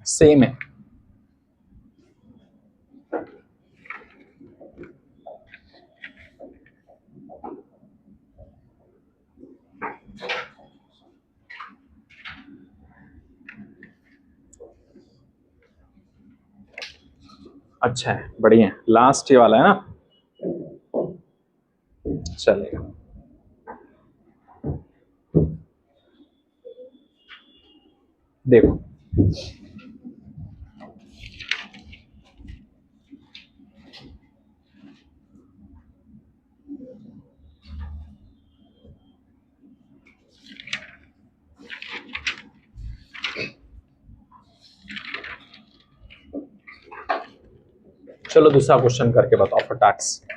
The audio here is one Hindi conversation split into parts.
सेम है। अच्छा है, बढ़िया है। लास्ट ये वाला है ना, चलेगा। देखो चलो दूसरा क्वेश्चन करके बताओ फटाक से।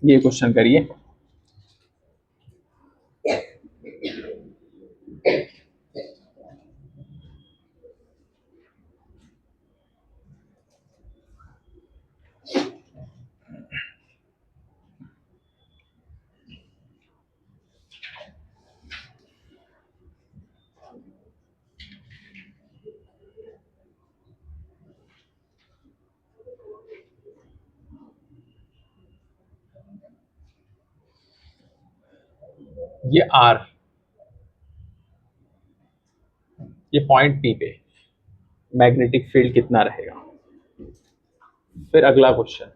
ये क्वेश्चन करिए। ये आर, ये पॉइंट पी पे मैग्नेटिक फील्ड कितना रहेगा। फिर अगला क्वेश्चन,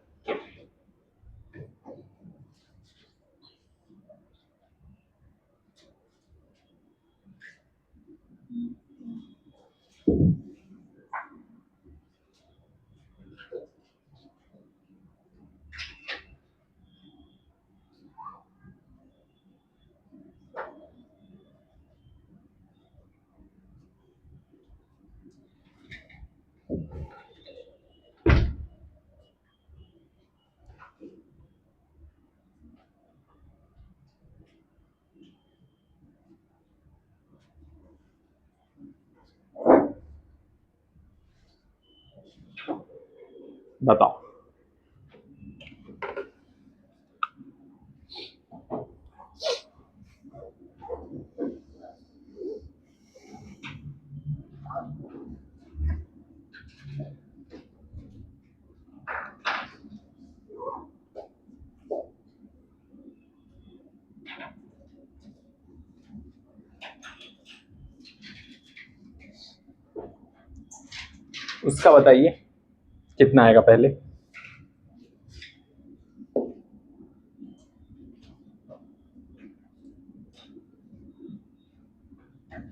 बताओ। उसका बताइए कितना आएगा पहले।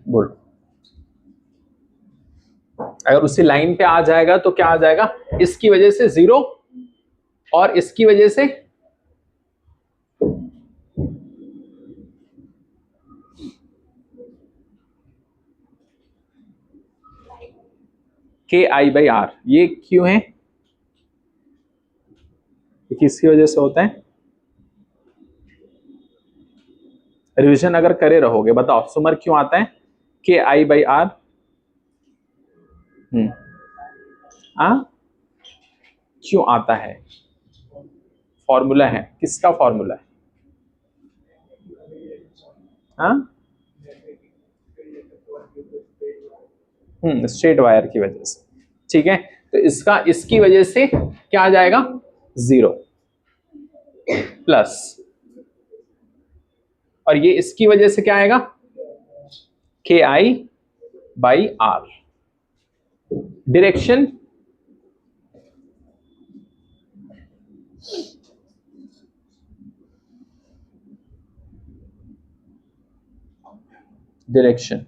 बोलो। अगर उसी लाइन पे आ जाएगा तो क्या आ जाएगा, इसकी वजह से 0 और इसकी वजह से KI/R। ये क्यों है, ये किसकी वजह से होता है। रिवीजन अगर करे रहोगे, बताओ सुमर क्यों आता है KI/R। क्यों आता है, फॉर्मूला है, किसका फॉर्मूला है। स्ट्रेट वायर की वजह से। ठीक है, तो इसका इसकी वजह से क्या आ जाएगा 0 प्लस, और ये इसकी वजह से क्या आएगा KI/R। डायरेक्शन डायरेक्शन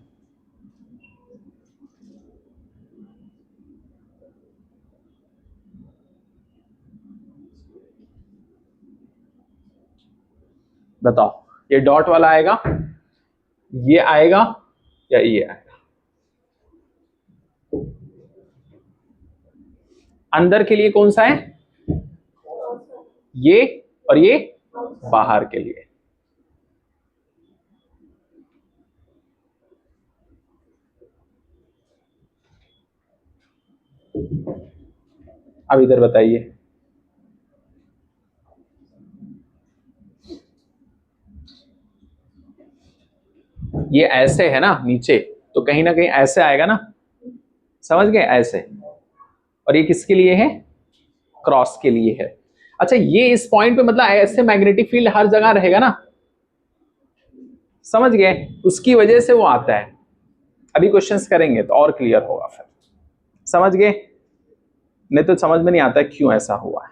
बताओ, ये डॉट वाला आएगा, ये आएगा या ये आएगा। अंदर के लिए कौन सा है, ये, और ये बाहर के लिए। अब इधर बताइए, ये ऐसे है ना नीचे, तो कहीं ना कहीं ऐसे आएगा ना, समझ गए, ऐसे। और ये किसके लिए है? क्रॉस के लिए है। अच्छा, ये इस पॉइंट पे मतलब ऐसे मैग्नेटिक फील्ड हर जगह रहेगा ना, समझ गए, उसकी वजह से वो आता है। अभी क्वेश्चंस करेंगे तो और क्लियर होगा फिर, समझ गए, नहीं तो समझ में नहीं आता क्यों ऐसा हुआ है।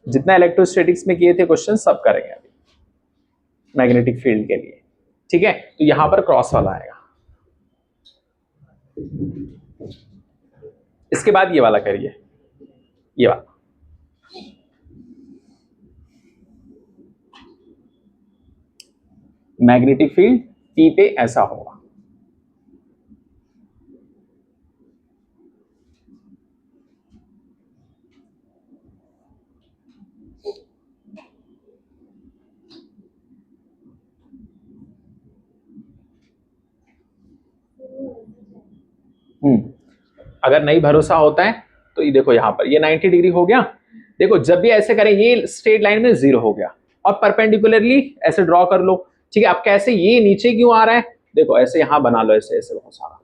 जितना इलेक्ट्रोस्टैटिक्स में किए थे क्वेश्चन सब करेंगे अभी मैग्नेटिक फील्ड के लिए, ठीक है। तो यहां पर क्रॉस वाला आएगा, इसके बाद ये वाला करिए, ये वाला। मैग्नेटिक फील्ड P पे ऐसा होगा, अगर नहीं भरोसा होता है तो ये देखो, यहां पर ये 90 डिग्री हो गया। देखो जब भी ऐसे करें ये स्ट्रेट लाइन में 0 हो गया, और परपेंडिकुलरली ऐसे ड्रॉ कर लो, ठीक है। अब कैसे ये नीचे क्यों आ रहा है, देखो ऐसे यहां बना लो, ऐसे ऐसे बहुत सारा,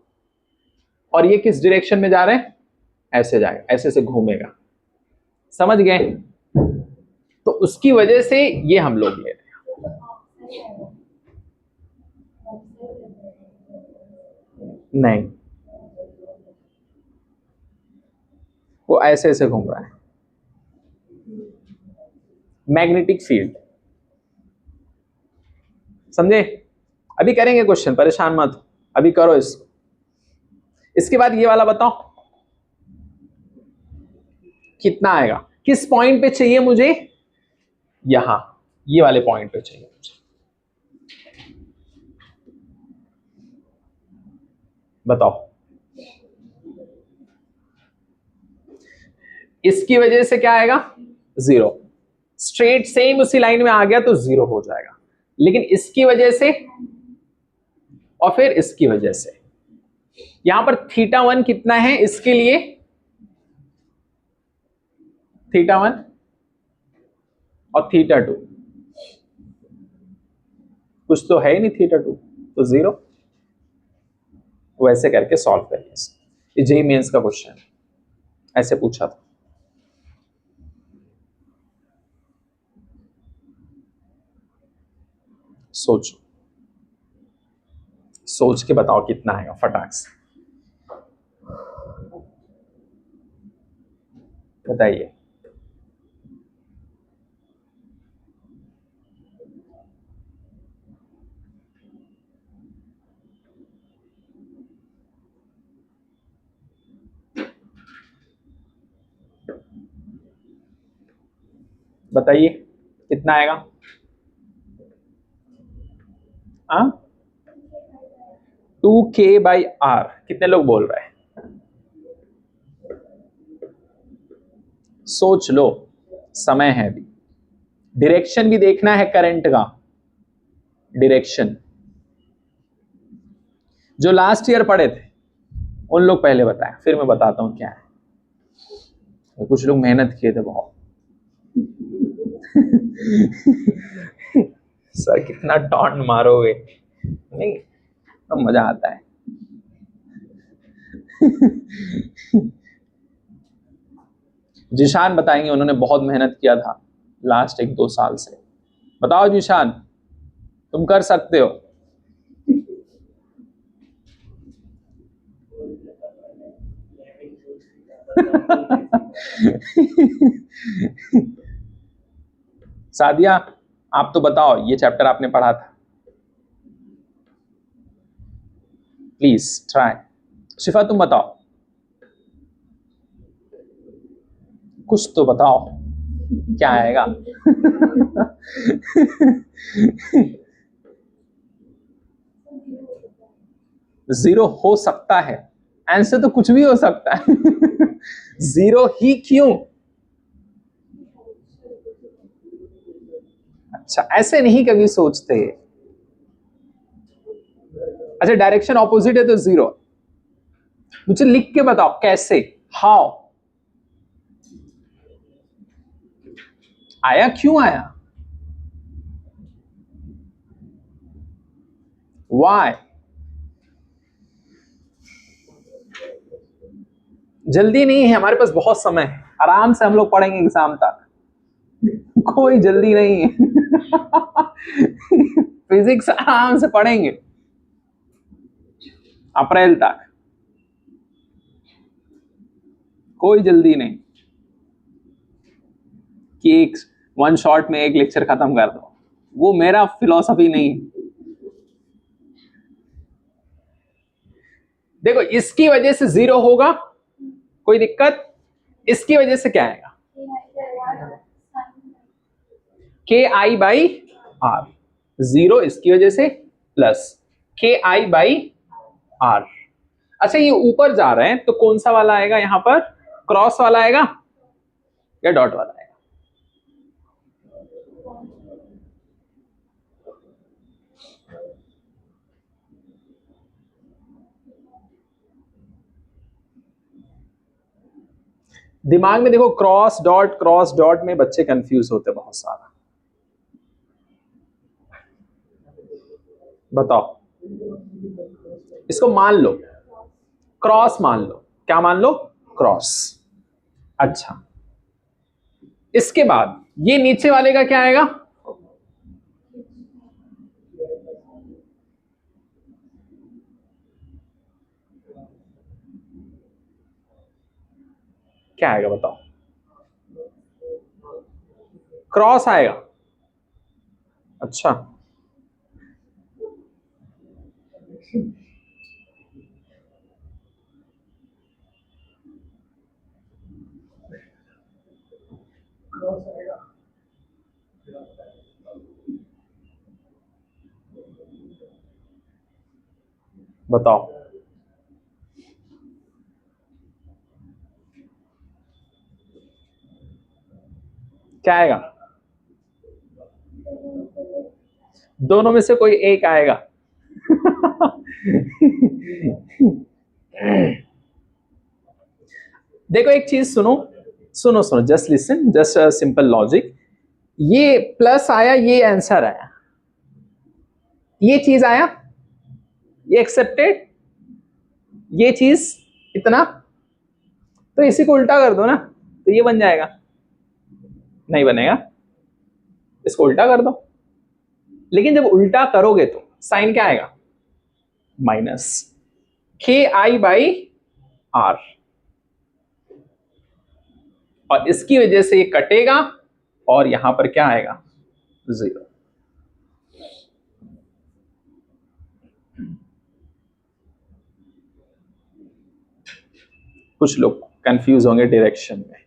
और ये किस डायरेक्शन में जा रहे हैं, ऐसे जाएगा, ऐसे से घूमेगा, समझ गए। तो उसकी वजह से ये हम लोग ले रहे हैं, नहीं वो ऐसे ऐसे घूम रहा है, मैग्नेटिक फील्ड, समझे। अभी करेंगे क्वेश्चन, परेशान मत, अभी करो इसको। इसके बाद ये वाला बताओ कितना आएगा, किस पॉइंट पे चाहिए मुझे, यहां, ये वाले पॉइंट पे चाहिए मुझे, बताओ। इसकी वजह से क्या आएगा, 0, स्ट्रेट सेम उसी लाइन में आ गया तो 0 हो जाएगा, लेकिन इसकी वजह से और फिर इसकी वजह से, यहां पर θ1 कितना है इसके लिए, θ1 और θ2, कुछ तो है ही नहीं, θ2 तो 0। वैसे करके सॉल्व करिए, ये जेईई मेंस का क्वेश्चन ऐसे पूछा था। सोचो, सोच के बताओ कितना आएगा फटाक से, बताइए। बताइए कितना आएगा, हाँ 2K/R, कितने लोग बोल रहे हैं, सोच लो, समय है अभी। डायरेक्शन भी देखना है करंट का, डायरेक्शन जो लास्ट ईयर पढ़े थे उन लोग पहले बताएं, फिर मैं बताता हूं क्या है। कुछ लोग मेहनत किए थे बहुत। सर कितना टॉन्ट मारोगे, नहीं तो मजा आता है। जिशान बताएंगे, उन्होंने बहुत मेहनत किया था लास्ट 1-2 साल से। बताओ जिशान, तुम कर सकते हो। सादिया आप तो बताओ, ये चैप्टर आपने पढ़ा था, प्लीज ट्राई। शिफा तुम बताओ, कुछ तो बताओ क्या आएगा। 0 हो सकता है, आंसर तो कुछ भी हो सकता है। 0 ही क्यों, अच्छा ऐसे नहीं कभी सोचते। अच्छा डायरेक्शन ऑपोजिट है तो 0, मुझे लिख के बताओ कैसे, हाउ आया, क्यों आया। वाई। जल्दी नहीं है, हमारे पास बहुत समय है, आराम से हम लोग पढ़ेंगे एग्जाम तक, कोई जल्दी नहीं है। फिजिक्स आराम से पढ़ेंगे अप्रैल तक, कोई जल्दी नहीं कि एक वन शॉट में एक लेक्चर खत्म कर दो, वो मेरा फिलॉसफी नहीं है। देखो इसकी वजह से 0 होगा, कोई दिक्कत? इसकी वजह से क्या आएगा? के आई बाई आर। 0 इसकी वजह से प्लस के आई बाई आर। अच्छा ये ऊपर जा रहे हैं तो कौन सा वाला आएगा यहां पर? क्रॉस वाला आएगा या डॉट वाला आएगा? दिमाग में देखो क्रॉस डॉट में बच्चे कंफ्यूज होते बहुत सारा। बताओ, इसको मान लो क्रॉस, मान लो क्या मान लो? क्रॉस। अच्छा इसके बाद ये नीचे वाले का क्या आएगा? क्या आएगा बताओ? क्रॉस आएगा। अच्छा बताओ क्या आएगा? दोनों में से कोई एक आएगा। देखो एक चीज सुनो सुनो सुनो, just listen, just simple logic. ये प्लस आया, ये आंसर आया, ये चीज आया, ये एक्सेप्टेड, ये चीज इतना, तो इसी को उल्टा कर दो ना, तो ये बन जाएगा। नहीं बनेगा, इसको उल्टा कर दो। लेकिन जब उल्टा करोगे तो साइन क्या आएगा? माइनस के आई बाई आर, और इसकी वजह से ये कटेगा और यहां पर क्या आएगा? 0। कुछ लोग कंफ्यूज होंगे डायरेक्शन में।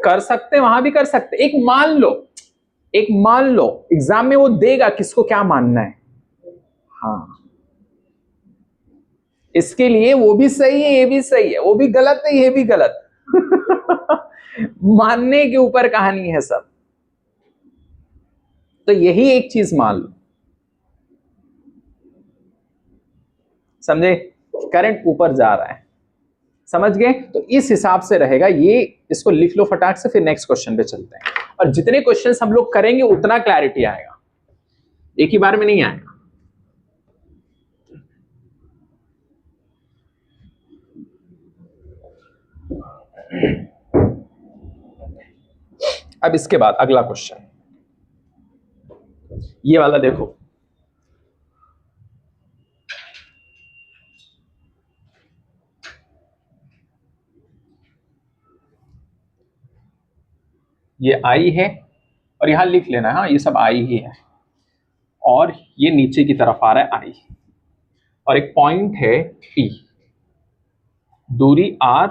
कर सकते, वहां भी कर सकते। एक मान लो एग्जाम में वो देगा किसको क्या मानना है। हाँ इसके लिए वो भी सही है, ये भी सही है, वो भी गलत है, ये भी गलत। मानने के ऊपर कहानी है सब। तो यही एक चीज मान लो, समझे? करंट ऊपर जा रहा है, समझ गए? तो इस हिसाब से रहेगा ये, इसको लिख लो फटाक से, फिर नेक्स्ट क्वेश्चन पे चलते हैं। और जितने क्वेश्चंस हम लोग करेंगे उतना क्लैरिटी आएगा, एक ही बार में नहीं आएगा। अब इसके बाद अगला क्वेश्चन, ये वाला देखो। ये आई है और यहां लिख लेना, हाँ ये सब आई ही है, और ये नीचे की तरफ आ रहा है आई, और एक पॉइंट है P, दूरी R,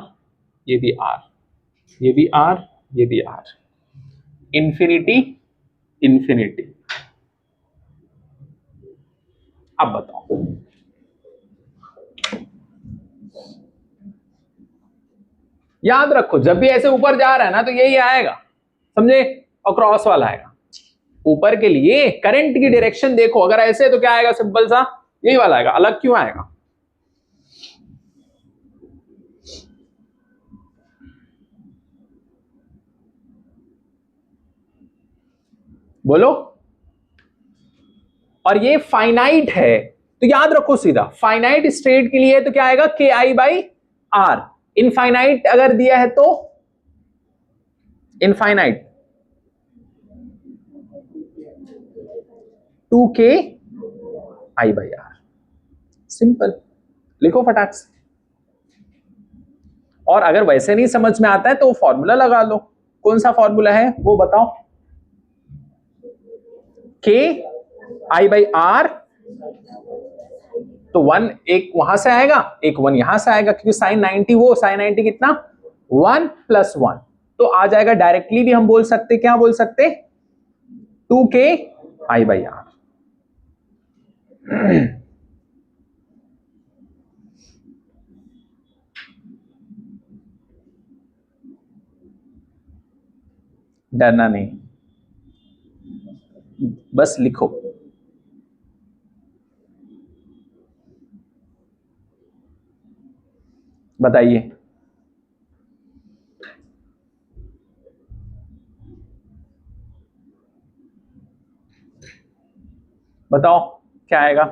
ये भी R, ये भी R, ये भी R, इंफिनिटी इंफिनिटी। अब बताओ याद रखो जब भी ऐसे ऊपर जा रहा है ना तो यही आएगा, समझे? और क्रॉस वाला आएगा। ऊपर के लिए करंट की डायरेक्शन देखो, अगर ऐसे है तो क्या आएगा? सिंपल सा यही वाला आएगा, अलग क्यों आएगा? बोलो और ये फाइनाइट है, तो याद रखो सीधा फाइनाइट स्टेट के लिए तो क्या आएगा, के आई बाई आर। इनफाइनाइट अगर दिया है तो infinite 2k I by R. Simple, लिखो फटाक से। और अगर वैसे नहीं समझ में आता है तो फॉर्मूला लगा लो। कौन सा फॉर्मूला है वो बताओ। k आई बाई आर, तो 1 एक वहां से आएगा, एक 1 यहां से आएगा, क्योंकि साइन 90 वो साइन 90 कितना 1 + 1, तो आ जाएगा। डायरेक्टली भी हम बोल सकते, क्या बोल सकते, 2k आई बाई आर। डरना नहीं, बस लिखो। बताइए, बताओ क्या आएगा।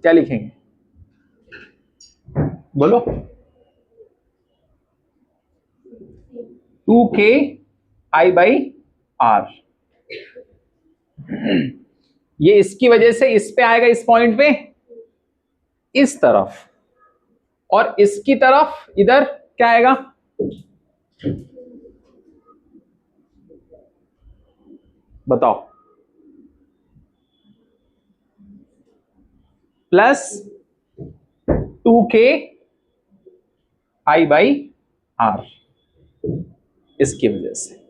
क्या लिखेंगे बोलो। 2k I by are. ये इसकी वजह से इस पे आएगा, इस पॉइंट पे इस तरफ, और इसकी तरफ इधर क्या आएगा, बताओ, plus 2k I by are. इसकी वजह से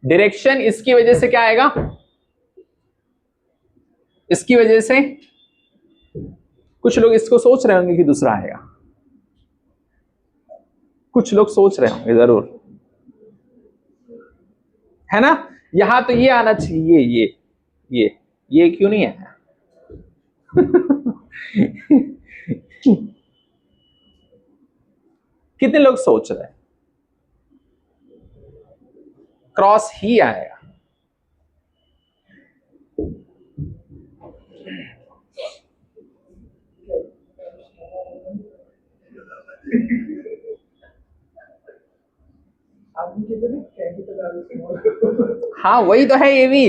डायरेक्शन, इसकी वजह से क्या आएगा, इसकी वजह से कुछ लोग इसको सोच रहे होंगे कि दूसरा आएगा, कुछ लोग सोच रहे होंगे जरूर, है ना। यहां तो ये आना चाहिए, ये क्यों नहीं आया। कितने लोग सोच रहे हैं क्रॉस ही आएगा। हाँ वही तो है ये भी।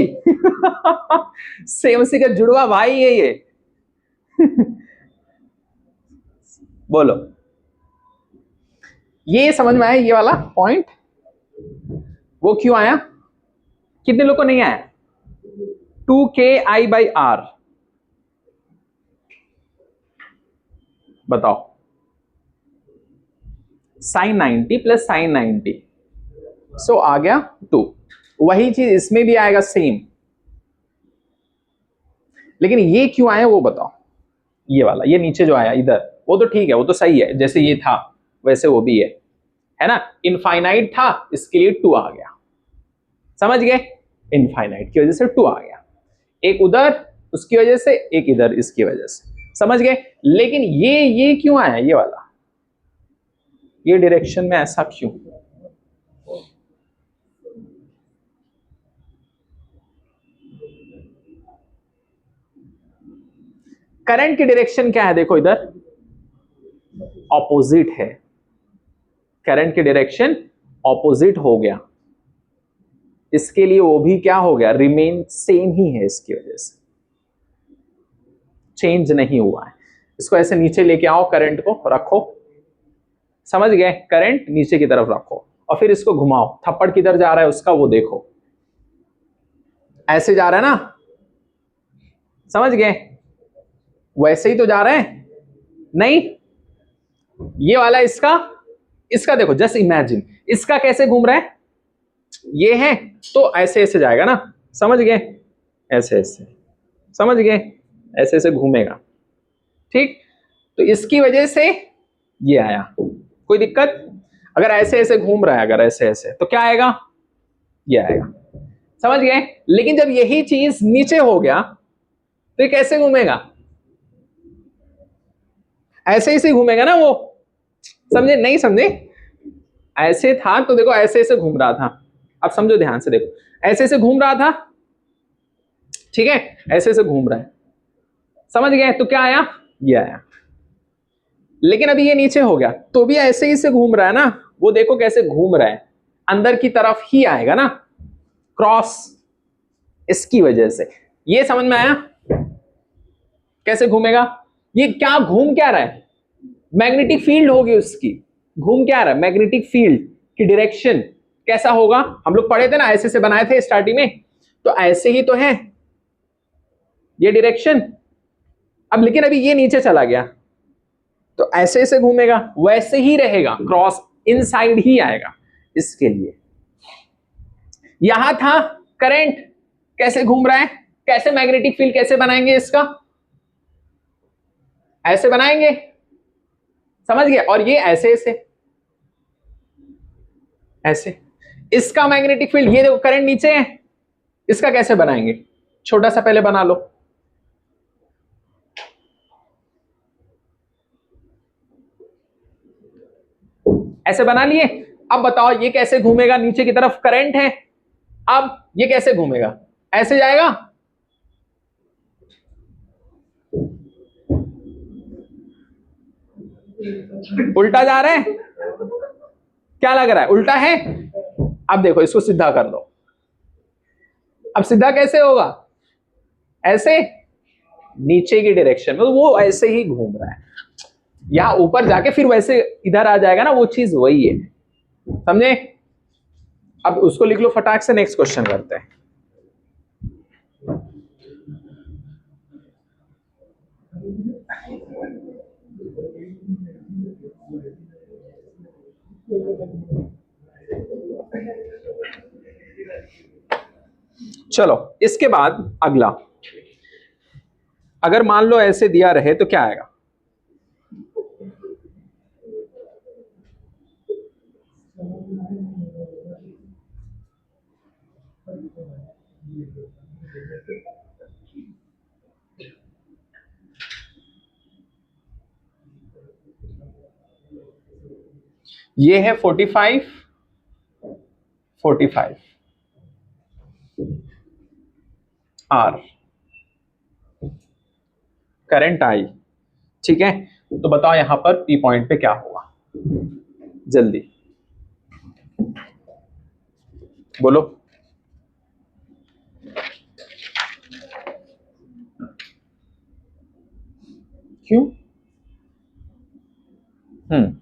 सेम सी का जुड़वा भाई है ये। बोलो, ये समझ में आया ये वाला पॉइंट, वो क्यों आया, कितने लोग को नहीं आया। 2k आई बाई आर, बताओ, साइन 90 प्लस साइन 90, सो आ गया 2। वही चीज इसमें भी आएगा सेम, लेकिन ये क्यों आया वो बताओ। ये वाला, ये नीचे जो आया इधर, वो तो ठीक है, वो तो सही है, जैसे ये था वैसे वो भी है ना। इनफाइनाइट था, इसके लिए 2 आ गया, समझ गए। इनफाइनाइट की वजह से 2 आ गया, एक उधर उसकी वजह से, एक इधर इसकी वजह से, समझ गए। लेकिन ये क्यों आया, ये वाला, ये डायरेक्शन में ऐसा क्यों। करंट की डायरेक्शन क्या है, देखो इधर ऑपोजिट है, करंट की डायरेक्शन ऑपोजिट हो गया, इसके लिए वो भी क्या हो गया, रिमेन सेम ही है, इसकी वजह से चेंज नहीं हुआ है। इसको ऐसे नीचे लेके आओ, करंट को रखो, समझ गए, करंट नीचे की तरफ रखो, और फिर इसको घुमाओ, थप्पड़ किधर जा रहा है उसका वो देखो, ऐसे जा रहा है ना, समझ गए, वैसे ही तो जा रहे हैं, नहीं ये वाला इसका देखो, जस्ट इमेजिन इसका कैसे घूम रहा है, ये है तो ऐसे ऐसे जाएगा ना, समझ गए, ऐसे ऐसे, समझ गए, ऐसे ऐसे घूमेगा, ठीक। तो इसकी वजह से ये आया, कोई दिक्कत। अगर ऐसे ऐसे घूम रहा है, अगर ऐसे ऐसे, तो क्या आएगा, ये आएगा, समझ गए। लेकिन जब यही चीज नीचे हो गया तो ये कैसे घूमेगा, ऐसे ही से घूमेगा ना वो, समझे नहीं समझे? ऐसे था तो देखो ऐसे ऐसे घूम रहा था, अब समझो ध्यान से देखो, ऐसे ऐसे घूम रहा था, ठीक है, ऐसे ऐसे घूम रहा है, समझ गए? तो क्या आया? ये आया। लेकिन अभी ये नीचे हो गया तो भी ऐसे ही से घूम रहा है ना, वो देखो कैसे घूम रहा है, अंदर की तरफ ही आएगा ना, क्रॉस, इसकी वजह से। ये समझ में आया कैसे घूमेगा? ये क्या घूम क्या रहा है? मैग्नेटिक फील्ड होगी उसकी, घूम क्या रहा है? मैग्नेटिक फील्ड की डायरेक्शन कैसा होगा? हम लोग पढ़े थे ना, ऐसे से बनाए थे स्टार्टिंग में, तो ऐसे ही तो है ये डायरेक्शन। अब लेकिन अभी ये नीचे चला गया तो ऐसे ऐसे घूमेगा, वैसे ही रहेगा, क्रॉस इनसाइड ही आएगा। इसके लिए यहां था करंट, कैसे घूम रहा है, कैसे मैग्नेटिक फील्ड कैसे बनाएंगे इसका? ऐसे बनाएंगे, समझ गए? और ये ऐसे ऐसे ऐसे, इसका मैग्नेटिक फील्ड, ये देखो करंट नीचे है, इसका कैसे बनाएंगे? छोटा सा पहले बना लो, ऐसे बना लिए। अब बताओ ये कैसे घूमेगा? नीचे की तरफ करंट है, अब ये कैसे घूमेगा? ऐसे जाएगा, उल्टा जा रहा है, क्या लग रहा है? उल्टा है। अब देखो इसको सीधा कर दो, अब सीधा कैसे होगा? ऐसे, नीचे की डायरेक्शन में, तो वो ऐसे ही घूम रहा है, यहां ऊपर जाके फिर वैसे इधर आ जाएगा ना, वो चीज वही है, समझे? अब उसको लिख लो फटाक से, नेक्स्ट क्वेश्चन करते हैं। चलो इसके बाद अगला, अगर मान लो ऐसे दिया रहे तो क्या आएगा? ये है 45 45 आर, करंट आई, ठीक है? तो बताओ यहां पर पी पॉइंट पे क्या होगा, जल्दी बोलो। क्यों? हम्म,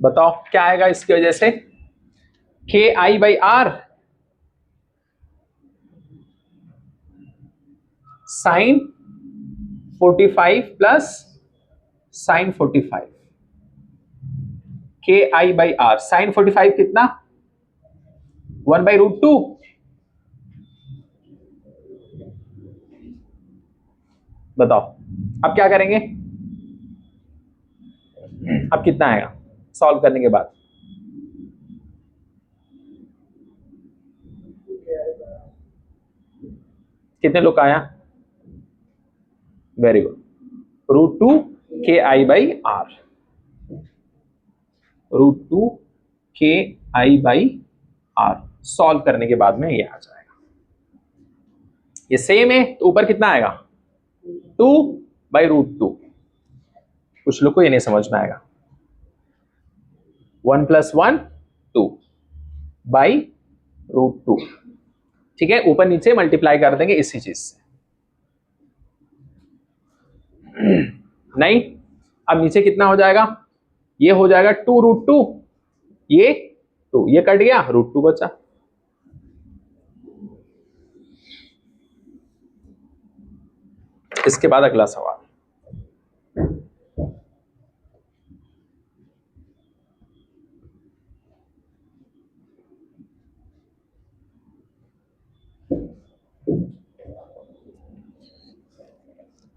बताओ क्या आएगा इसकी वजह से? K I by R sine 45 plus sine 45, K I by R sine 45 कितना? 1/√2। बताओ अब क्या करेंगे? अब कितना आएगा सॉल्व करने के बाद? कितने लोग का आया? वेरी गुड, √2 के आई बाई आर, √2 के आई बाई आर सॉल्व करने के बाद में ये आ जाएगा। ये सेम है तो ऊपर कितना आएगा? 2/√2। कुछ लोग को ये नहीं समझ में आएगा, 1 + 1 2 /√2, ठीक है? ऊपर नीचे मल्टीप्लाई कर देंगे इसी चीज से। नहीं, अब नीचे कितना हो जाएगा? ये हो जाएगा 2√2, ये 2, ये कट गया, √2 बचा। इसके बाद अगला सवाल,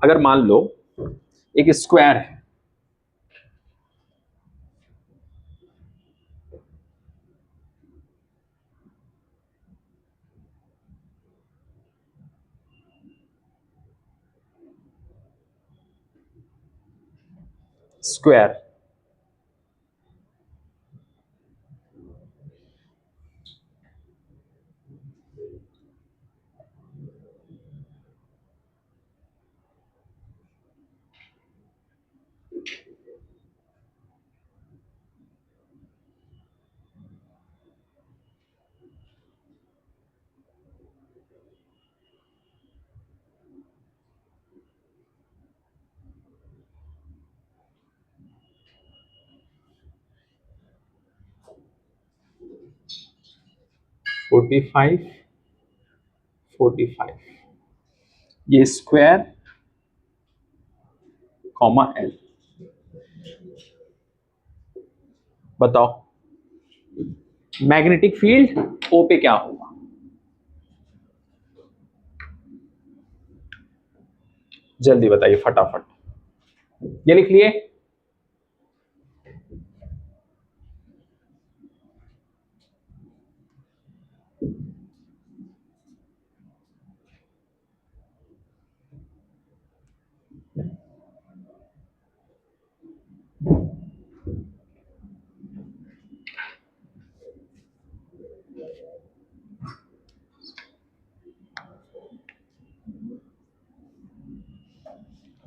अगर मान लो एक स्क्वायर है, स्क्वायर फोर्टी फाइव 45, ये स्क्वायर कॉमा एल, बताओ मैग्नेटिक फील्ड ओ पे क्या होगा? जल्दी बताइए फटाफट, ये लिख लिए।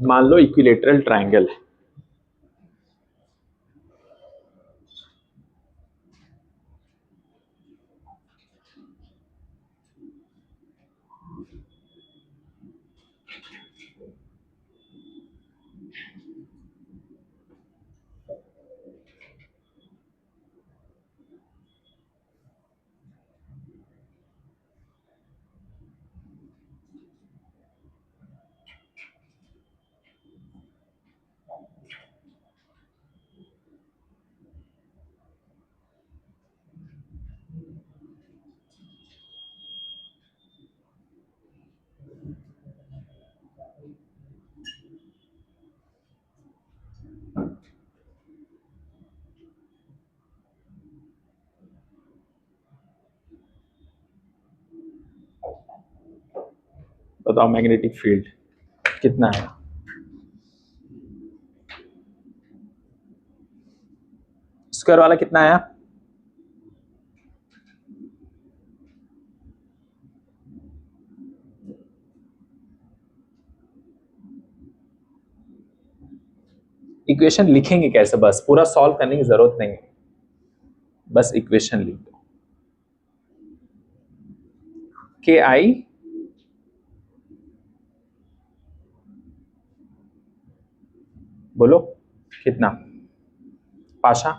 मान लो इक्विलेटरल ट्रायंगल है, बताओ मैग्नेटिक फील्ड कितना है? स्क्वायर वाला कितना आया? इक्वेशन लिखेंगे कैसे? बस पूरा सॉल्व करने की जरूरत नहीं है, बस इक्वेशन लिख दो। के आई बोलो कितना? पाशा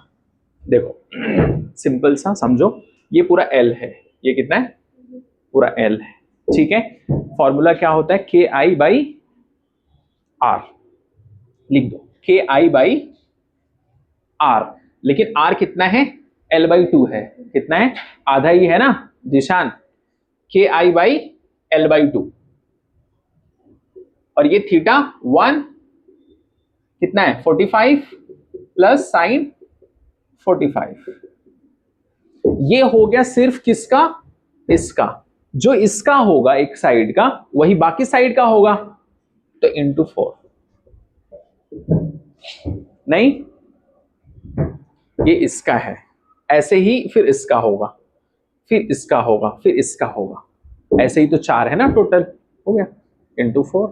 देखो सिंपल सा समझो, ये पूरा एल है, ये कितना है? पूरा एल है, ठीक है। फॉर्मूला क्या होता है? के आई बाई आर, लिख दो के आई बाई आर, लेकिन आर कितना है? एल बाई टू है, कितना है? आधा ही है ना जिशान, के I by L by two, और ये थीटा वन कितना है? 45 प्लस साइन 45, ये हो गया सिर्फ किसका? इसका। जो इसका होगा एक साइड का, वही बाकी साइड का होगा, तो इंटू 4, नहीं ये इसका है, ऐसे ही फिर इसका होगा, फिर इसका होगा, फिर इसका होगा, ऐसे ही तो 4 है ना टोटल, हो गया इंटू 4।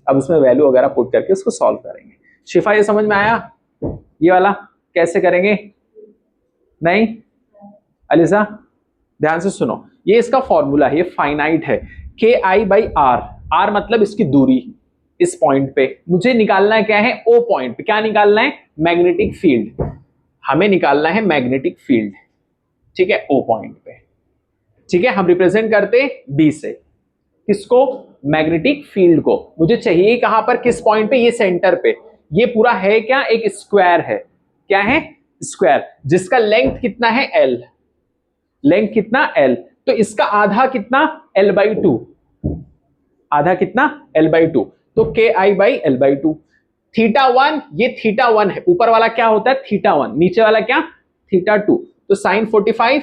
अब उसमें वैल्यू वगैरह पुट करके उसको सॉल्व करेंगे। शिफा ये समझ में आया? ये वाला कैसे करेंगे? नहीं अलीसा ध्यान से सुनो, ये इसका फॉर्मूला है, ये फाइनाइट है, K I by are, are मतलब इसकी दूरी, इस पॉइंट पे मुझे निकालना है क्या है? ओ पॉइंट पे क्या निकालना है? मैग्नेटिक फील्ड, हमें निकालना है मैग्नेटिक फील्ड, ठीक है, ओ पॉइंट पे, ठीक है। हम रिप्रेजेंट करते बी से, किसको? मैग्नेटिक फील्ड को। मुझे चाहिए कहां पर? किस पॉइंट पे? ये सेंटर पे। ये पूरा है क्या? एक स्क्वायर है, क्या है? स्क्वायर, जिसका लेंथ कितना है? एल, लेंथ कितना? एल, तो इसका आधा कितना? एल बाई टू, आधा कितना, l/2, तो KI/l/2। θ1, ये θ1 है, ऊपर वाला क्या होता है θ1, नीचे वाला क्या θ2, तो sin 45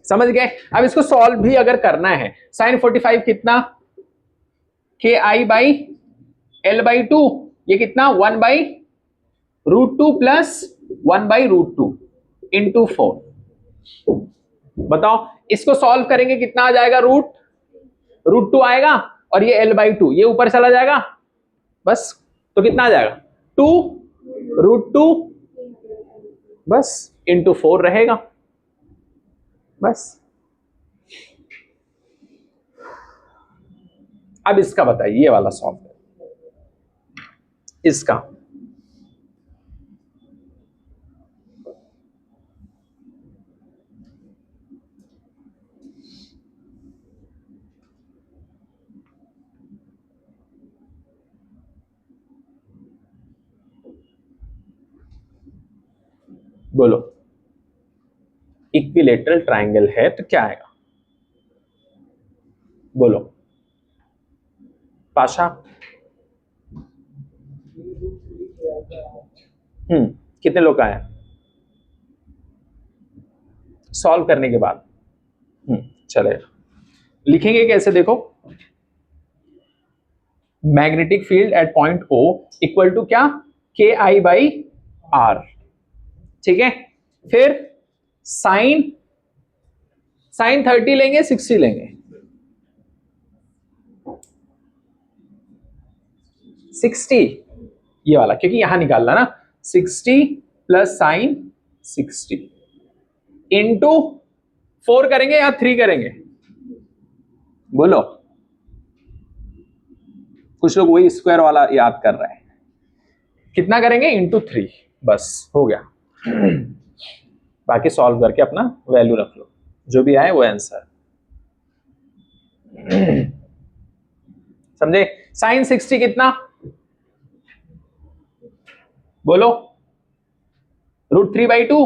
समझ गए। अब इसको सॉल्व भी अगर करना है, sin 45 कितना, KI/l/2, ये कितना 1/√2 प्लस 1/√2 इंटू 4। बताओ इसको सॉल्व करेंगे कितना आ जाएगा, √2 आएगा, और ये l/2 ये ऊपर चला जाएगा बस, तो कितना आ जाएगा 2√2 बस इंटू 4 रहेगा बस। अब इसका बताइए, ये वाला सॉल्व इसका, बोलो इक्विलेटरल ट्रायंगल है तो क्या आएगा, बोलो पाशा। कितने लोग का है सॉल्व करने के बाद, चले लिखेंगे कैसे, देखो magnetic field at point O equal to क्या, KI/R, ठीक है। फिर साइन 30 लेंगे 60 लेंगे, 60 ये वाला, क्योंकि यहां निकालना ना, 60 प्लस साइन 60 इंटू 4 करेंगे या 3 करेंगे, बोलो। कुछ लोग वही स्क्वायर वाला याद कर रहे हैं, कितना करेंगे इंटू 3, बस हो गया। बाकी सॉल्व करके अपना वैल्यू रख लो, जो भी आए वो आंसर। समझे, साइन 60 कितना, बोलो √3/2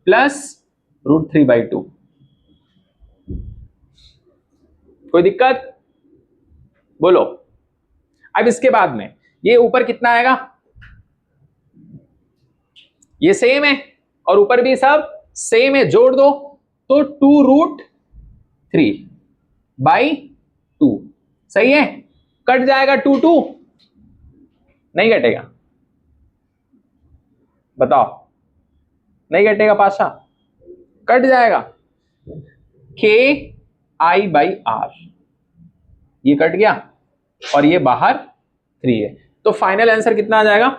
प्लस √3/2, कोई दिक्कत, बोलो। अब इसके बाद में ये ऊपर कितना आएगा, ये सेम है और ऊपर भी सब सेम है, जोड़ दो तो 2√3/2 सही है, कट जाएगा 2 नहीं कटेगा, बताओ, नहीं कटेगा पाशा, कट जाएगा, KI/R ये कट गया और ये बाहर 3 है, तो फाइनल आंसर कितना आ जाएगा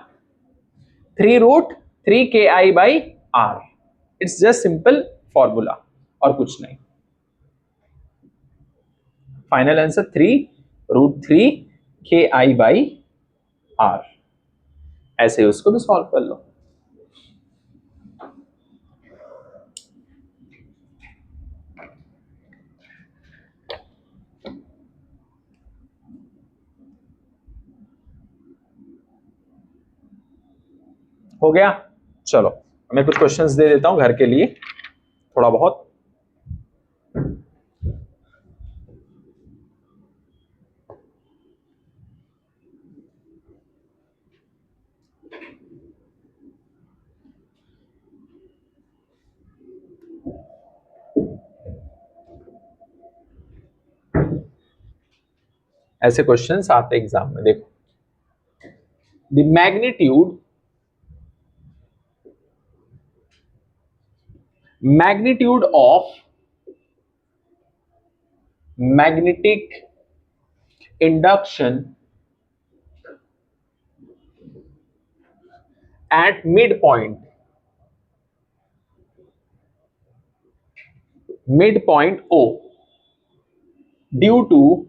3√3 KI/R। It's just simple formula और कुछ नहीं, फाइनल आंसर 3√3 KI/R। ऐसे उसको भी सॉल्व कर लो। हो गया, चलो मैं कुछ क्वेश्चंस दे देता हूं घर के लिए थोड़ा बहुत। ऐसे क्वेश्चंस आते एग्जाम में, देखो the magnitude of magnetic induction at midpoint O due to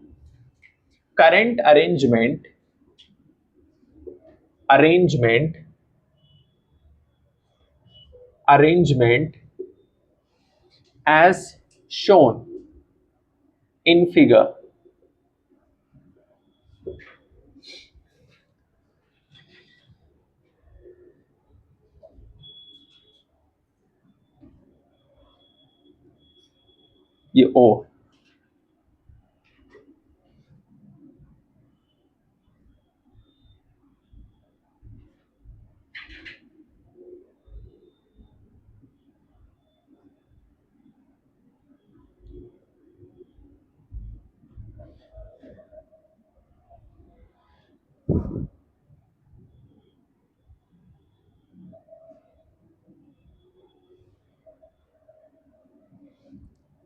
current arrangement as shown in figure. ये ओ,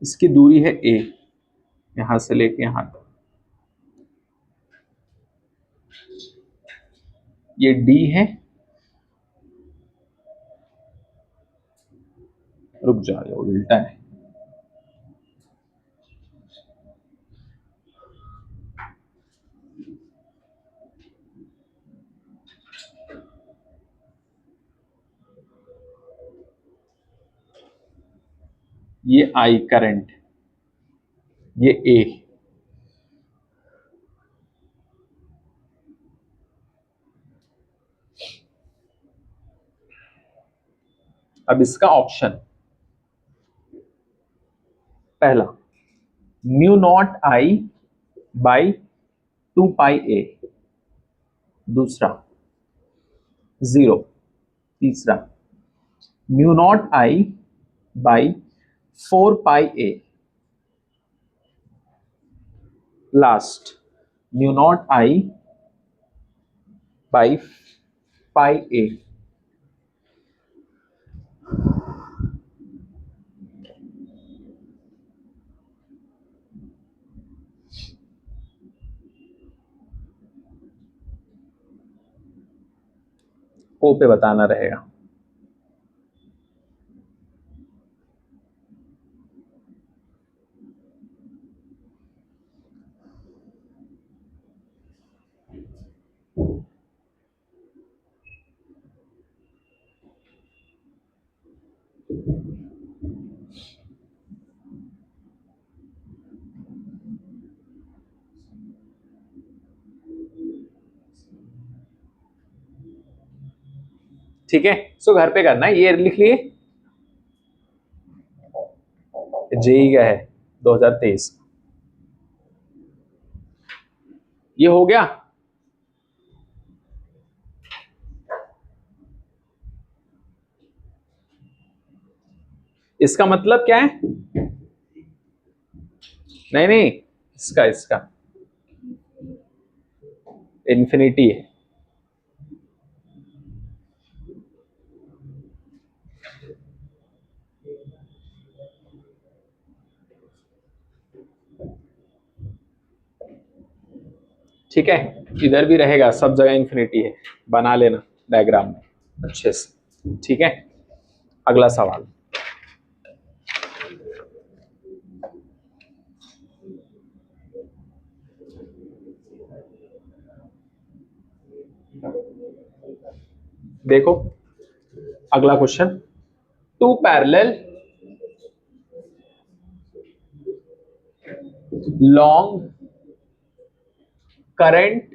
इसकी दूरी है ए, यहां से लेके यहां तक, ये डी है, रुक जा, ये उल्टा है, ये आई करंट, ये ए, अब इसका ऑप्शन पहला mu not I by 2 pi A, दूसरा 0, तीसरा mu not I by 4 pi A, last mu not I by pi A. O पे बताना रहेगा। ठीक है, सो घर पे करना है, ये लिख लिए, जेई का है 2023, ये हो गया। इसका मतलब क्या है? नहीं नहीं, इसका इसका इन्फिनिटी है। ठीक है, इधर भी रहेगा, सब जगह इन्फिनिटी है, बना लेना डायग्राम में अच्छे से। ठीक है, अगला सवाल, देखो अगला question, two parallel long current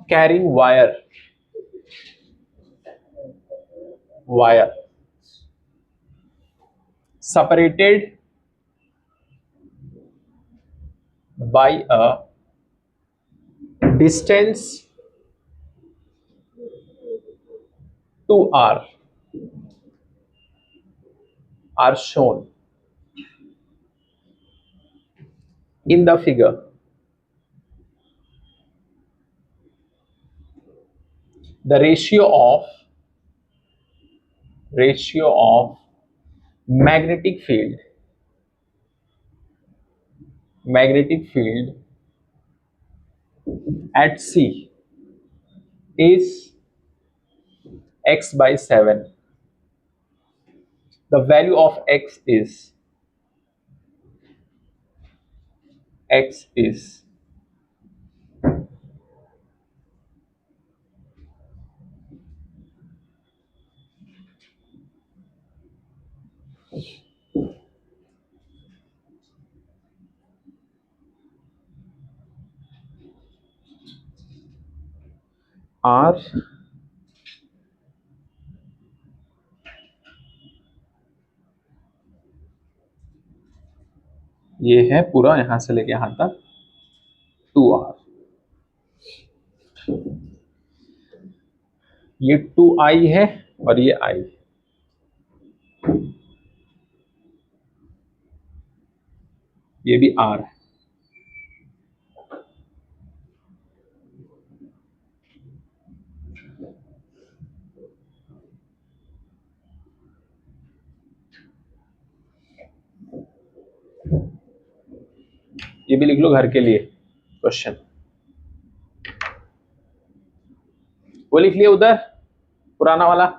carrying wire separated by a distance to r are shown in the figure. The ratio of magnetic field at C is x by 7. The value of x is r ये है पूरा यहां से लेके यहां तक 2R, ये 2I है और ये I, ये भी R है। ये भी लिख लो घर के लिए क्वेश्चन, वो लिख लिया उधर पुराना वाला।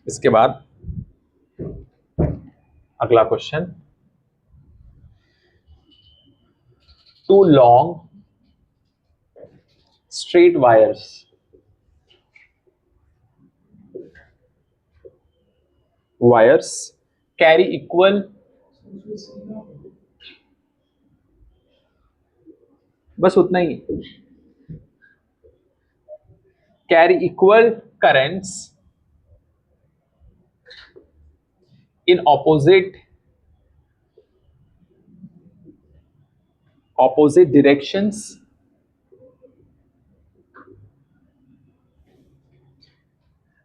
इसके बाद अगला question, two long straight wires carry equal, बस उतना ही, carry equal currents in opposite directions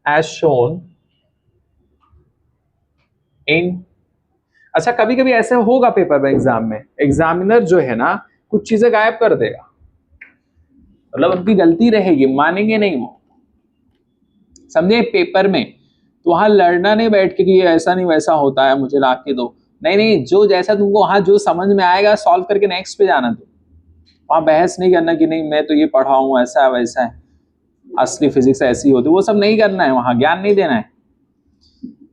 as shown in, अच्छा कभी कभी ऐसे होगा पेपर में, एग्जाम में एग्जामिनर जो है ना कुछ चीजें गायब कर देगा, मतलब उनकी गलती रहेगी, मानेंगे नहीं वो, समझे, पेपर में। तो वहां लड़ना नहीं बैठ के कि ये ऐसा नहीं वैसा होता है, मुझे ला के दो, नहीं नहीं, जो जैसा तुमको वहां जो समझ में आएगा सॉल्व करके नेक्स्ट पे जाना। तो वहां बहस नहीं करना कि नहीं मैं तो ये पढ़ा हूं, ऐसा है वैसा है, असली फिजिक्स ऐसी होती, वो सब नहीं करना है, वहां ज्ञान नहीं देना है,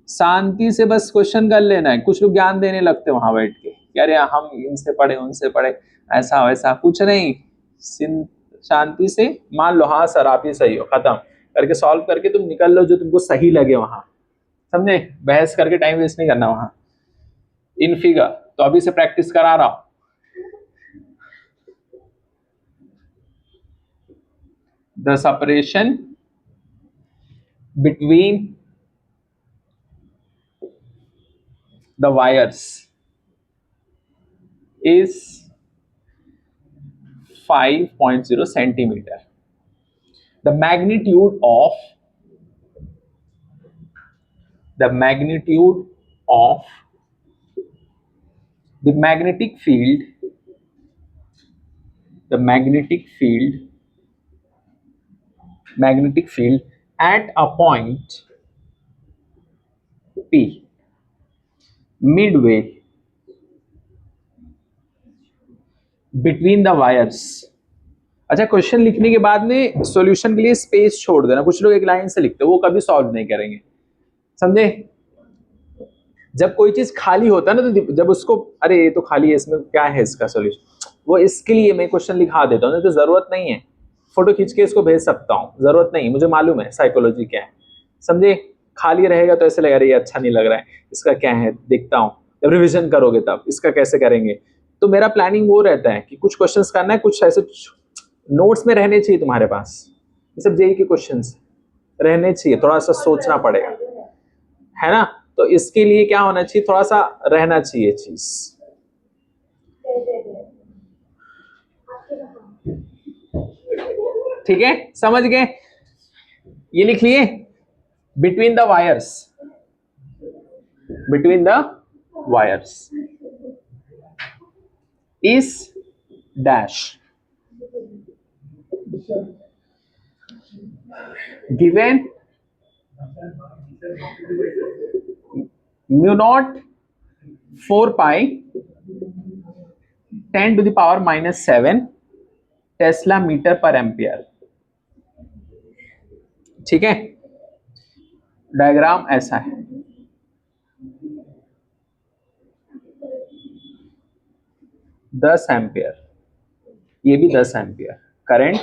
शांति से बस क्वेश्चन कर लेना है। कुछ लोग ज्ञान देने लगते वहां बैठ के, अरे हम इनसे पढ़े उनसे पढ़े, ऐसा वैसा कुछ नहीं, शांति से मान लो हाँ सर आप ही सही हो, खत्म करके सॉल्व करके तुम निकल लो जो तुमको सही लगे वहां, समझे, बहस करके टाइम वेस्ट नहीं करना वहां। इन फिगर तो अभी से प्रैक्टिस करा रहा हूं, the separation between the wires is 5.0 centimeter. The magnitude of the magnetic field at a point P midway between the wires। अच्छा क्वेश्चन लिखने के बाद में सॉल्यूशन के लिए स्पेस छोड़ देना, कुछ लोग एक लाइन से लिखते हैं वो कभी सॉल्व नहीं करेंगे, समझे। जब कोई चीज खाली होता है ना तो जब उसको अरे ये तो खाली है इसमें क्या है इसका सॉल्यूशन, वो इसके लिए मैं क्वेश्चन लिखा देता हूँ, तो जरूरत नहीं है, फोटो खींच के इसको भेज सकता हूँ, जरूरत नहीं, मुझे मालूम है साइकोलॉजी क्या है, समझे। खाली रहेगा तो ऐसे लगेगा अरे ये अच्छा नहीं लग रहा है, इसका क्या है देखता हूँ, जब रिविजन करोगे तब इसका कैसे करेंगे। तो मेरा प्लानिंग वो रहता है कि कुछ क्वेश्चंस करना है, कुछ ऐसे नोट्स में रहने चाहिए तुम्हारे पास, ये सब जेई के क्वेश्चंस रहने चाहिए, थोड़ा सा सोचना पड़ेगा, है ना। तो इसके लिए क्या होना चाहिए, थोड़ा सा रहना चाहिए चीज, ठीक है, समझ गए। ये लिख लिए, between the wires is dash given mu naught 4 pi 10⁻⁻7 tesla metre per ampere, ठीक है। डायग्राम ऐसा है, दस एम्पियर, ये भी 10 एम्पियर करंट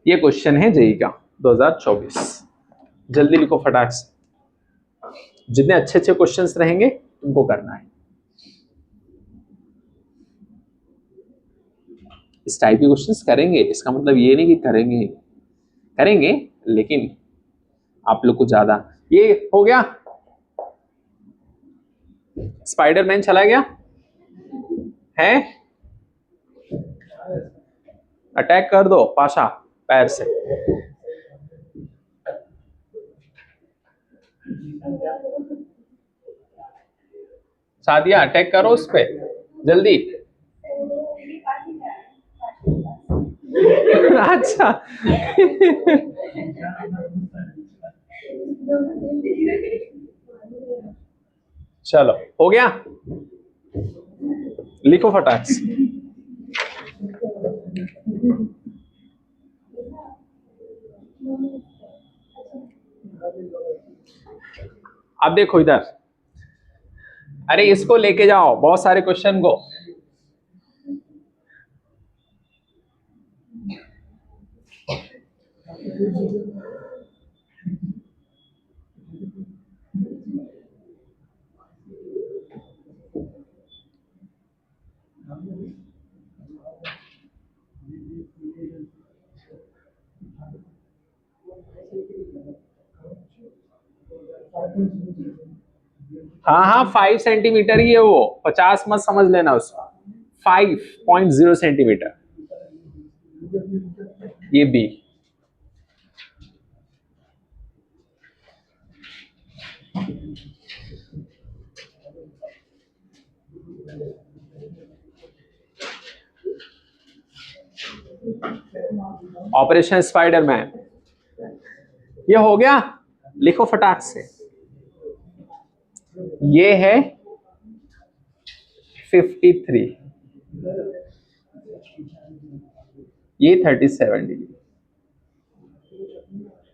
ये क्वेश्चन है जेई का 2024। जल्दी लिखो फटाक से, जितने अच्छे अच्छे क्वेश्चंस रहेंगे तुमको करना है। इस टाइप के क्वेश्चंस करेंगे, इसका मतलब ये नहीं कि करेंगे करेंगे, लेकिन आप लोग को ज्यादा। ये हो गया, स्पाइडरमैन चला गया है, अटैक कर दो पाशा पैर से। सादिया अटैक करो उस पे जल्दी। अच्छा चलो हो गया, लिखो फटाक से। अब देखो इधर, अरे इसको लेके जाओ बहुत सारे क्वेश्चन को। हाँ हाँ 5 सेंटीमीटर ही है वो, 50 मत समझ लेना उसको। 5.0 सेंटीमीटर ये बी। ऑपरेशन स्पाइडरमैन ये हो गया, लिखो फटाक से। ये है 53, ये 37 डिग्री,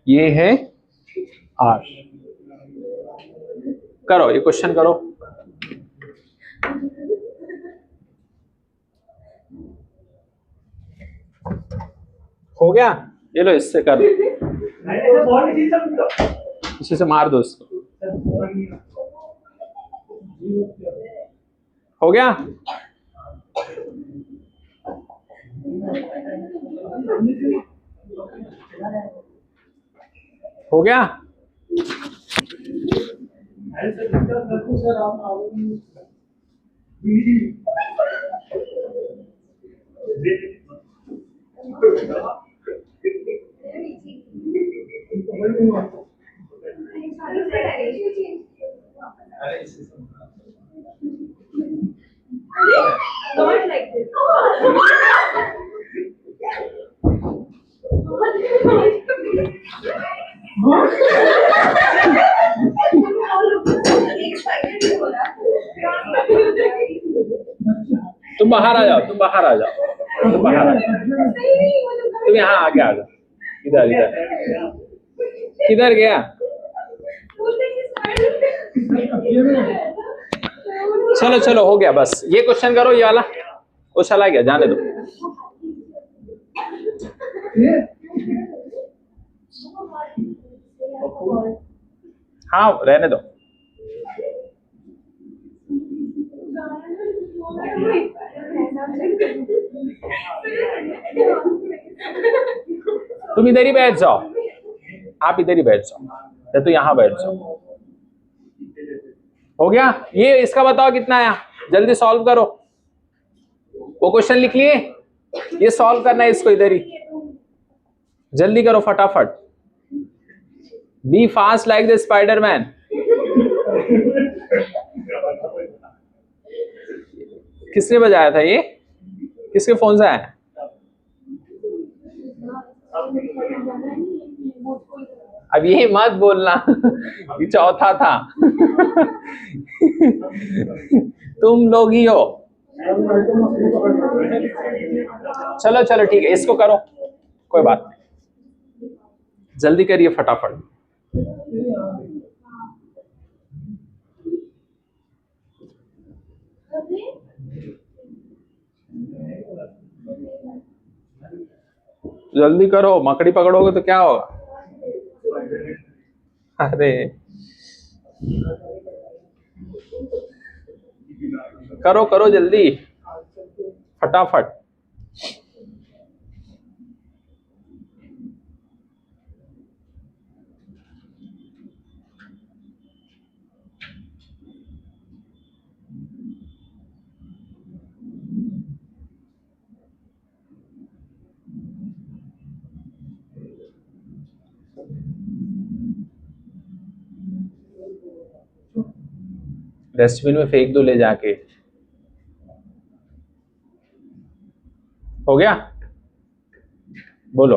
ये है आर। करो ये क्वेश्चन करो। हो गया, ये लो इससे कर, इसी से मार दो इसको। हो गया, हो गया। Not like this. तुम बाहर आ जाओ, तुम बाहर आ जाओ, तुम बाहर आ जाओ, तुम यहाँ आगे आ जाओ। इधर इधर, किधर गया? चलो चलो हो गया, बस ये क्वेश्चन करो, ये वाला वो चला गया, जाने दो। हाँ रहने दो। तुम इधर ही बैठ जाओ, आप इधर ही बैठ जाओ, या तो यहाँ बैठ जाओ। हो गया, ये इसका बताओ कितना आया, जल्दी सॉल्व करो। वो क्वेश्चन लिख लिए, ये सॉल्व करना है इसको इधर ही, जल्दी करो फटाफट। Be fast like the Spiderman. किसने बजाया था ये, किसके फोन से आया? अब ये मत बोलना ये चौथा था तुम लोग ही हो। चलो चलो ठीक है, इसको करो, कोई बात नहीं, जल्दी करिए फटाफट। जल्दी करो, मकड़ी पकड़ोगे तो क्या होगा। अरे करो करो जल्दी, फटाफट। डस्टबिन में फेंक दो ले जाके। हो गया। बोलो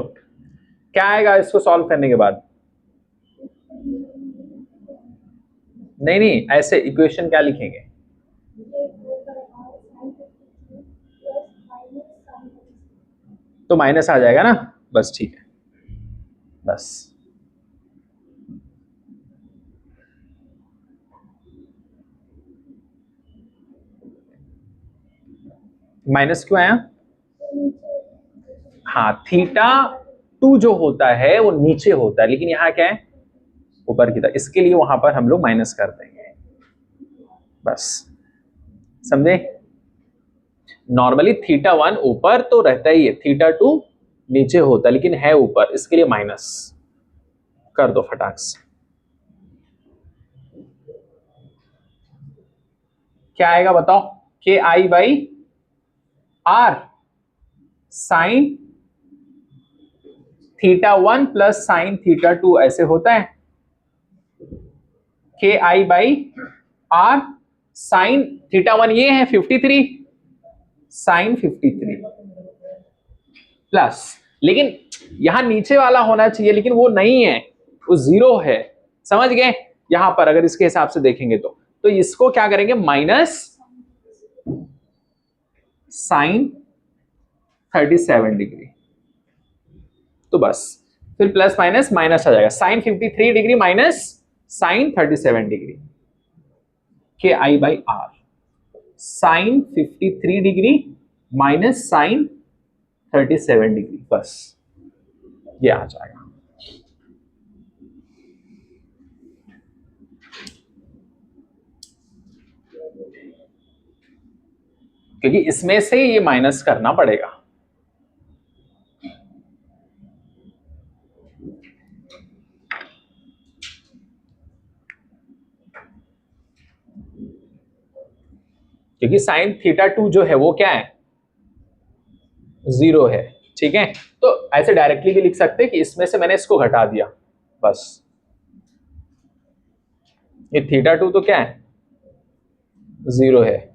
क्या आएगा इसको सॉल्व करने के बाद। नहीं नहीं, ऐसे इक्वेशन क्या लिखेंगे। तो माइनस आ जाएगा ना, बस ठीक है, बस। माइनस क्यों आया। हाँ, थीटा 2 जो होता है वो नीचे होता है, लेकिन यहाँ क्या है, ऊपर की तरफ, इसके लिए वहां पर हम लोग माइनस कर देंगे, बस। समझे। नॉर्मली थीटा 1 ऊपर तो रहता ही है, थीटा 2 नीचे होता है, लेकिन है ऊपर, इसके लिए माइनस कर दो फटाक से। क्या आएगा बताओ। K I by R sine theta 1 plus sine theta 2 ऐसे होता है। K I by R sine theta 1 ये है 53 साइन 53 प्लस, लेकिन यहां नीचे वाला होना चाहिए, लेकिन वो नहीं है, वो जीरो है। समझ गए। यहां पर अगर इसके हिसाब से देखेंगे तो इसको क्या करेंगे, माइनस साइन 37 डिग्री। तो बस फिर प्लस माइनस माइनस आ जाएगा, sine 53 degree minus sine 37 degree. K I by R sine 53 degree minus sine 37 degree, बस ये आ जाएगा। क्योंकि इसमें से ये माइनस करना पड़ेगा। क्योंकि साइन थीटा 2 जो है वो क्या है, जीरो है। ठीक है, तो ऐसे डायरेक्टली भी लिख सकते हैं कि इसमें से मैंने इसको घटा दिया, बस। ये थीटा 2 तो क्या है, जीरो है।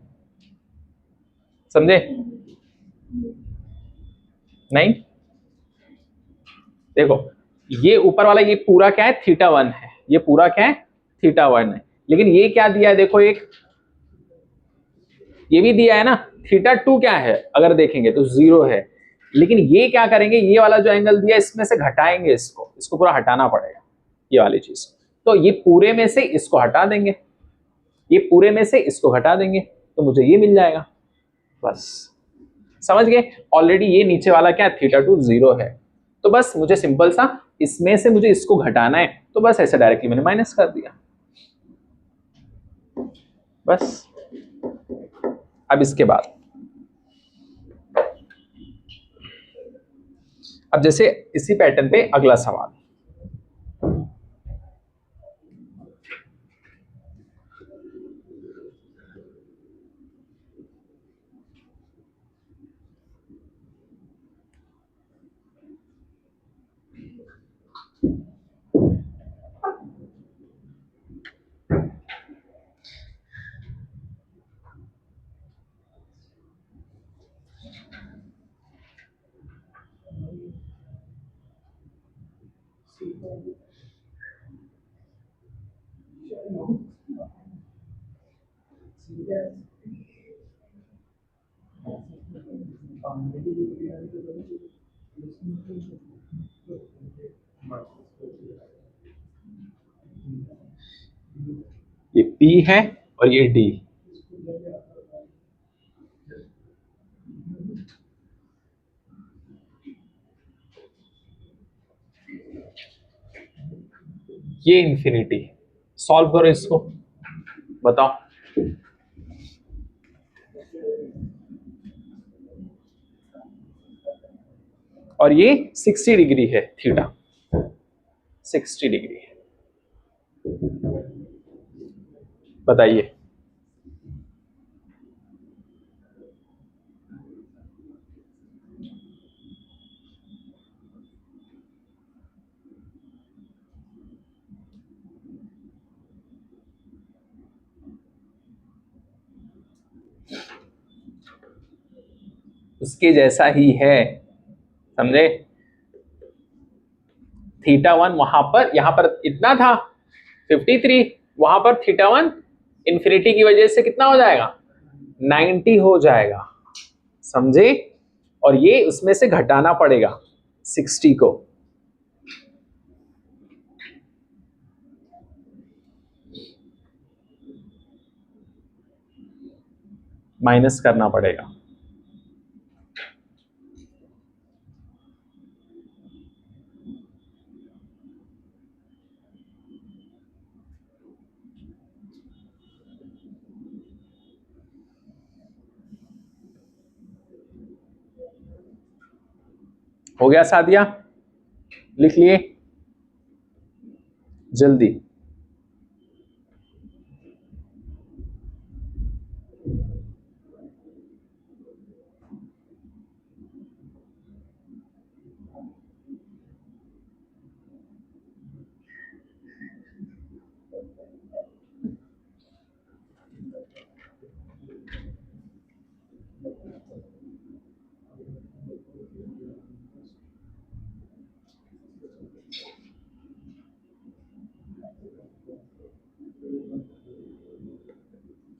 समझे। नहीं, देखो ये ऊपर वाला ये पूरा क्या है, थीटा 1 है, ये पूरा क्या है, थीटा 1 है, लेकिन ये क्या दिया है, देखो एक ये भी दिया है ना, थीटा 2 क्या है अगर देखेंगे तो जीरो है, लेकिन ये क्या करेंगे, ये वाला जो एंगल दिया इसमें से घटाएंगे, इसको पूरा हटाना पड़ेगा, ये वाली चीज। तो ये पूरे में से इसको हटा देंगे, ये पूरे में से इसको हटा देंगे, तो मुझे ये मिल जाएगा, बस। समझ गए। ऑलरेडी ये नीचे वाला क्या है, थीटा 2 जीरो है, तो बस मुझे सिंपल सा इसमें से मुझे इसको घटाना है, तो बस ऐसे डायरेक्टली मैंने माइनस कर दिया, बस। अब इसके बाद अब जैसे इसी पैटर्न पे अगला सवाल। ये P है और ये D। ये इंफिनिटी। सॉल्व करो इसको, बताओ। और ये 60 डिग्री है थीटा, 60 डिग्री है। बताइए। उसके जैसा ही है, समझे। थीटा वन वहां पर, यहां पर इतना था 53, वहां पर थीटा वन इंफिनिटी की वजह से कितना हो जाएगा, 90 हो जाएगा, समझे। और ये उसमें से घटाना पड़ेगा 60 को, माइनस करना पड़ेगा। हो गया सादिया, लिख लिए जल्दी।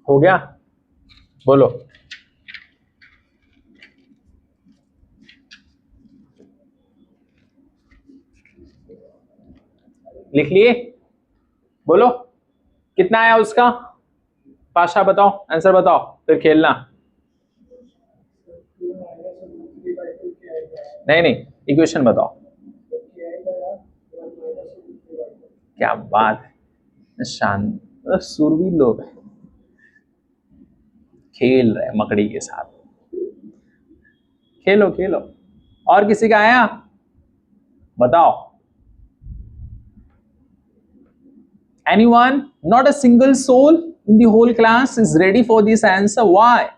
हो गया, बोलो। लिख लिए, बोलो कितना आया उसका। पाशा बताओ, आंसर बताओ, फिर खेलना। नहीं नहीं, इक्वेशन बताओ। क्या बात है, शांत, सूरवीर लोग हैं, खेल रहे मकड़ी के साथ। खेलो खेलो। और किसी का आया, बताओ। Anyone? Not a single soul in the whole class is ready for this answer. Why?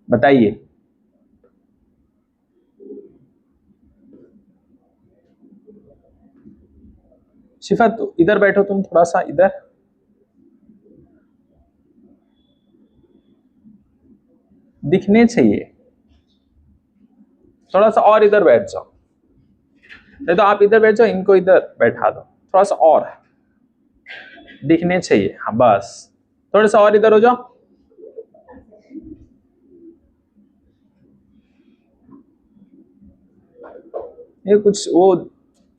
बताइए। शिफा तो इधर बैठो, तुम थोड़ा सा इधर। दिखने चाहिए, थोड़ा सा और इधर बैठ जाओ। नहीं तो आप इधर बैठ जाओ, इनको इधर बैठा दो, थोड़ा सा और दिखने चाहिए। हाँ बस, थोड़ा सा और इधर हो जाओ। ये कुछ वो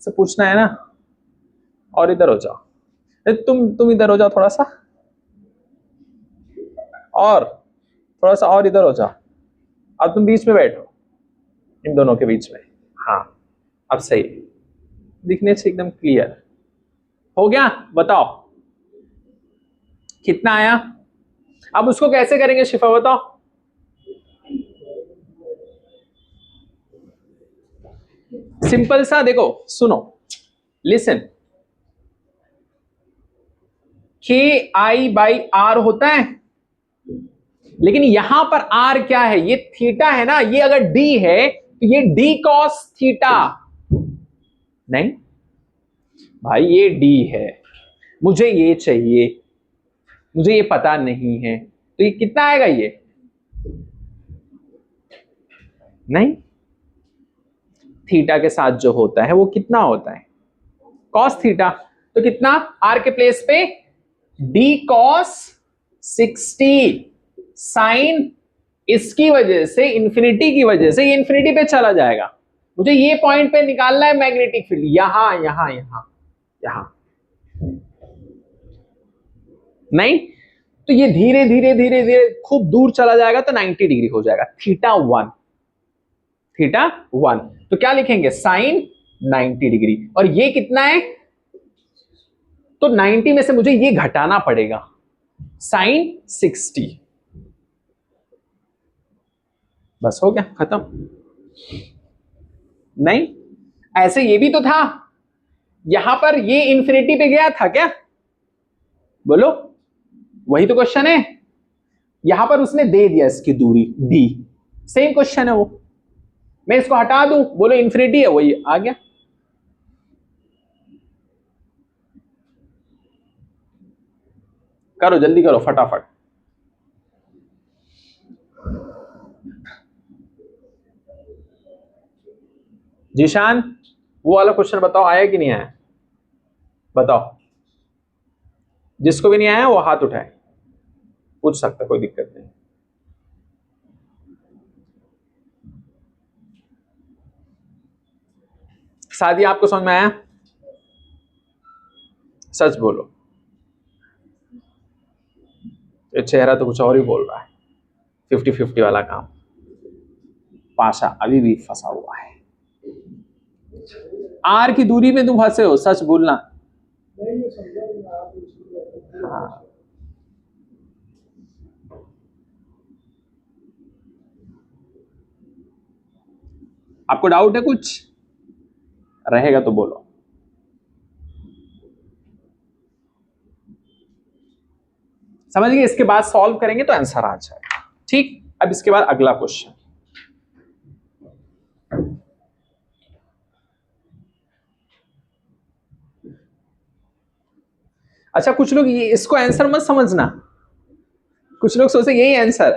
से पूछना है ना, और इधर हो जाओ। तुम इधर हो जाओ थोड़ा सा, और थोड़ा सा और इधर हो जाओ। अब तुम बीच में बैठो, इन दोनों के बीच में। हाँ अब सही, दिखने से एकदम क्लियर। हो गया, बताओ कितना आया। अब उसको कैसे करेंगे शिफा, बताओ। सिंपल सा, देखो सुनो, लिसन। के आई बाई आर होता है, लेकिन यहां पर आर क्या है, ये थीटा है ना। ये अगर डी है तो ये डी कॉस थीटा, नहीं भाई ये डी है, मुझे ये चाहिए, मुझे ये पता नहीं है, तो ये कितना आएगा ये, नहीं थीटा के साथ जो होता है वो कितना होता है, कॉस थीटा। तो कितना, आर के प्लेस पे डी कॉस 60 साइन, इसकी वजह से इंफिनिटी की वजह से ये इंफिनिटी पे चला जाएगा। मुझे ये पॉइंट पे निकालना है मैग्नेटिक फील्ड, यहां यहां यहां यहां, नहीं तो ये धीरे धीरे धीरे धीरे खूब दूर चला जाएगा तो 90 डिग्री हो जाएगा, थीटा वन। थीटा 1। तो क्या लिखेंगे, साइन 90 डिग्री। और ये कितना है, तो 90 में से मुझे ये घटाना पड़ेगा, साइन 60। बस हो गया, खत्म। नहीं, ऐसे ये भी तो था, यहां पर ये इंफिनिटी पे गया था क्या, बोलो, वही तो क्वेश्चन है। यहां पर उसने दे दिया इसकी दूरी डी, सेम क्वेश्चन है वो। मैं इसको हटा दूं, बोलो इंफिनिटी है, वही आ गया। करो जल्दी करो फटाफट। जीशान, वो वाला क्वेश्चन बताओ, आया कि नहीं आया, बताओ। जिसको भी नहीं आया वो हाथ उठाए, पूछ सकता, कोई दिक्कत नहीं। शादी आपको समझ में आया, सच बोलो। ये चेहरा तो कुछ और ही बोल रहा है, 50-50 वाला काम। पाशा अभी भी फंसा हुआ है, आर की दूरी में तुम फंसे हो, सच बोलना। हाँ। आपको डाउट है कुछ, रहेगा तो बोलो। समझ गए, इसके बाद सॉल्व करेंगे तो आंसर आ जाएगा। ठीक, अब इसके बाद अगला क्वेश्चन। अच्छा, कुछ लोग ये इसको आंसर मत समझना, कुछ लोग सोचे यही आंसर,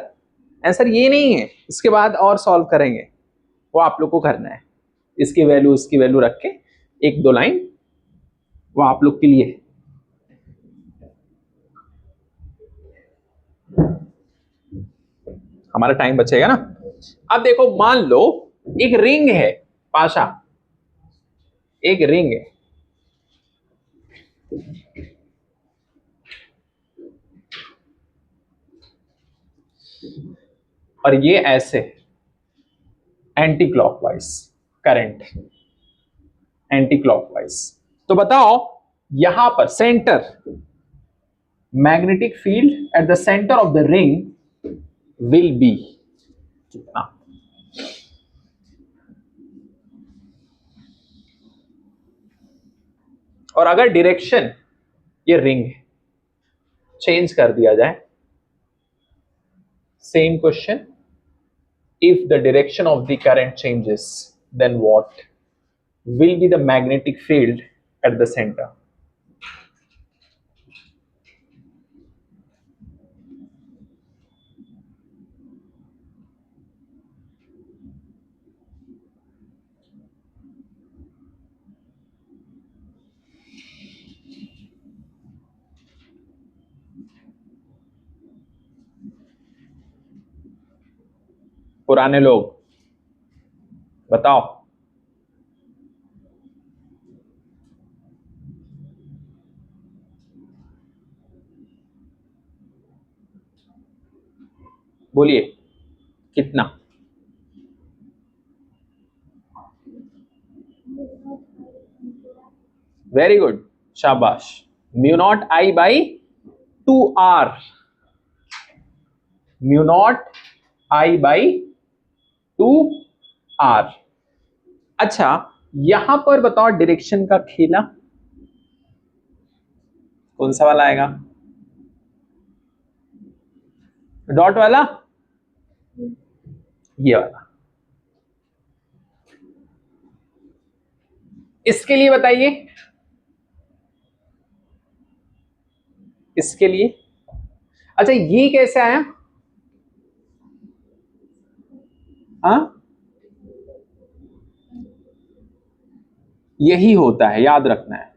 आंसर ये नहीं है, इसके बाद और सॉल्व करेंगे, वो आप लोग को करना है। इसकी वैल्यू रख के एक दो लाइन, वो आप लोग के लिए। हमारा टाइम बचेगा ना। अब देखो, मान लो एक रिंग है, पाशा एक रिंग है, और ये ऐसे anti clockwise current, anti clockwise. तो बताओ यहां पर centre, magnetic field at the centre of the ring will be कितना। और अगर डायरेक्शन, ये रिंग है, चेंज कर दिया जाए, same question, if the direction of the current changes, then what will be the magnetic field at the center? पुराने लोग बताओ। बोलिए कितना। वेरी गुड, शाबाश। Mu naught I by 2r, mu naught I by 2r। अच्छा, यहां पर बताओ डायरेक्शन का खेला कौन सा वाला आएगा, डॉट वाला, ये वाला। इसके लिए बताइए, इसके लिए। अच्छा, ये कैसे आया, हाँ, यही होता है, याद रखना है।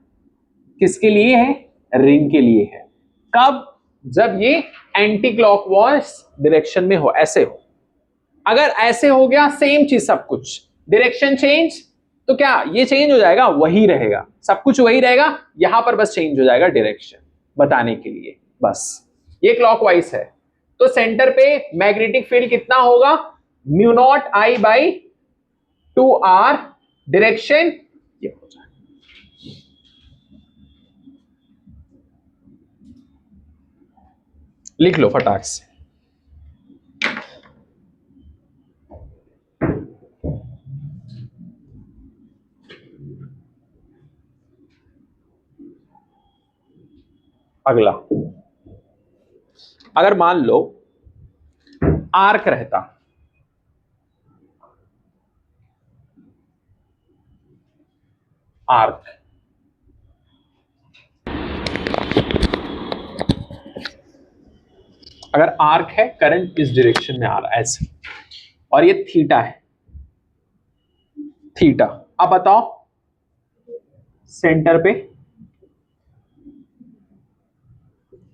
किसके लिए है, रिंग के लिए है। कब, जब ये एंटी क्लॉकवाइज डायरेक्शन में हो, ऐसे हो। अगर ऐसे हो गया, सेम चीज सब कुछ, डायरेक्शन चेंज, तो क्या ये चेंज हो जाएगा, वही रहेगा, सब कुछ वही रहेगा, यहां पर बस चेंज हो जाएगा डायरेक्शन, बताने के लिए बस। ये क्लॉकवाइज है, तो सेंटर पे मैग्नेटिक फील्ड कितना होगा, mu not I by two R direction ये हो जाए। लिख लो फटाक से। अगला, अगर मान लो आर्क रहता, आर्क अगर आर्क है, करंट इस डायरेक्शन में आ रहा है ऐसे, और ये थीटा है, थीटा। अब बताओ सेंटर पे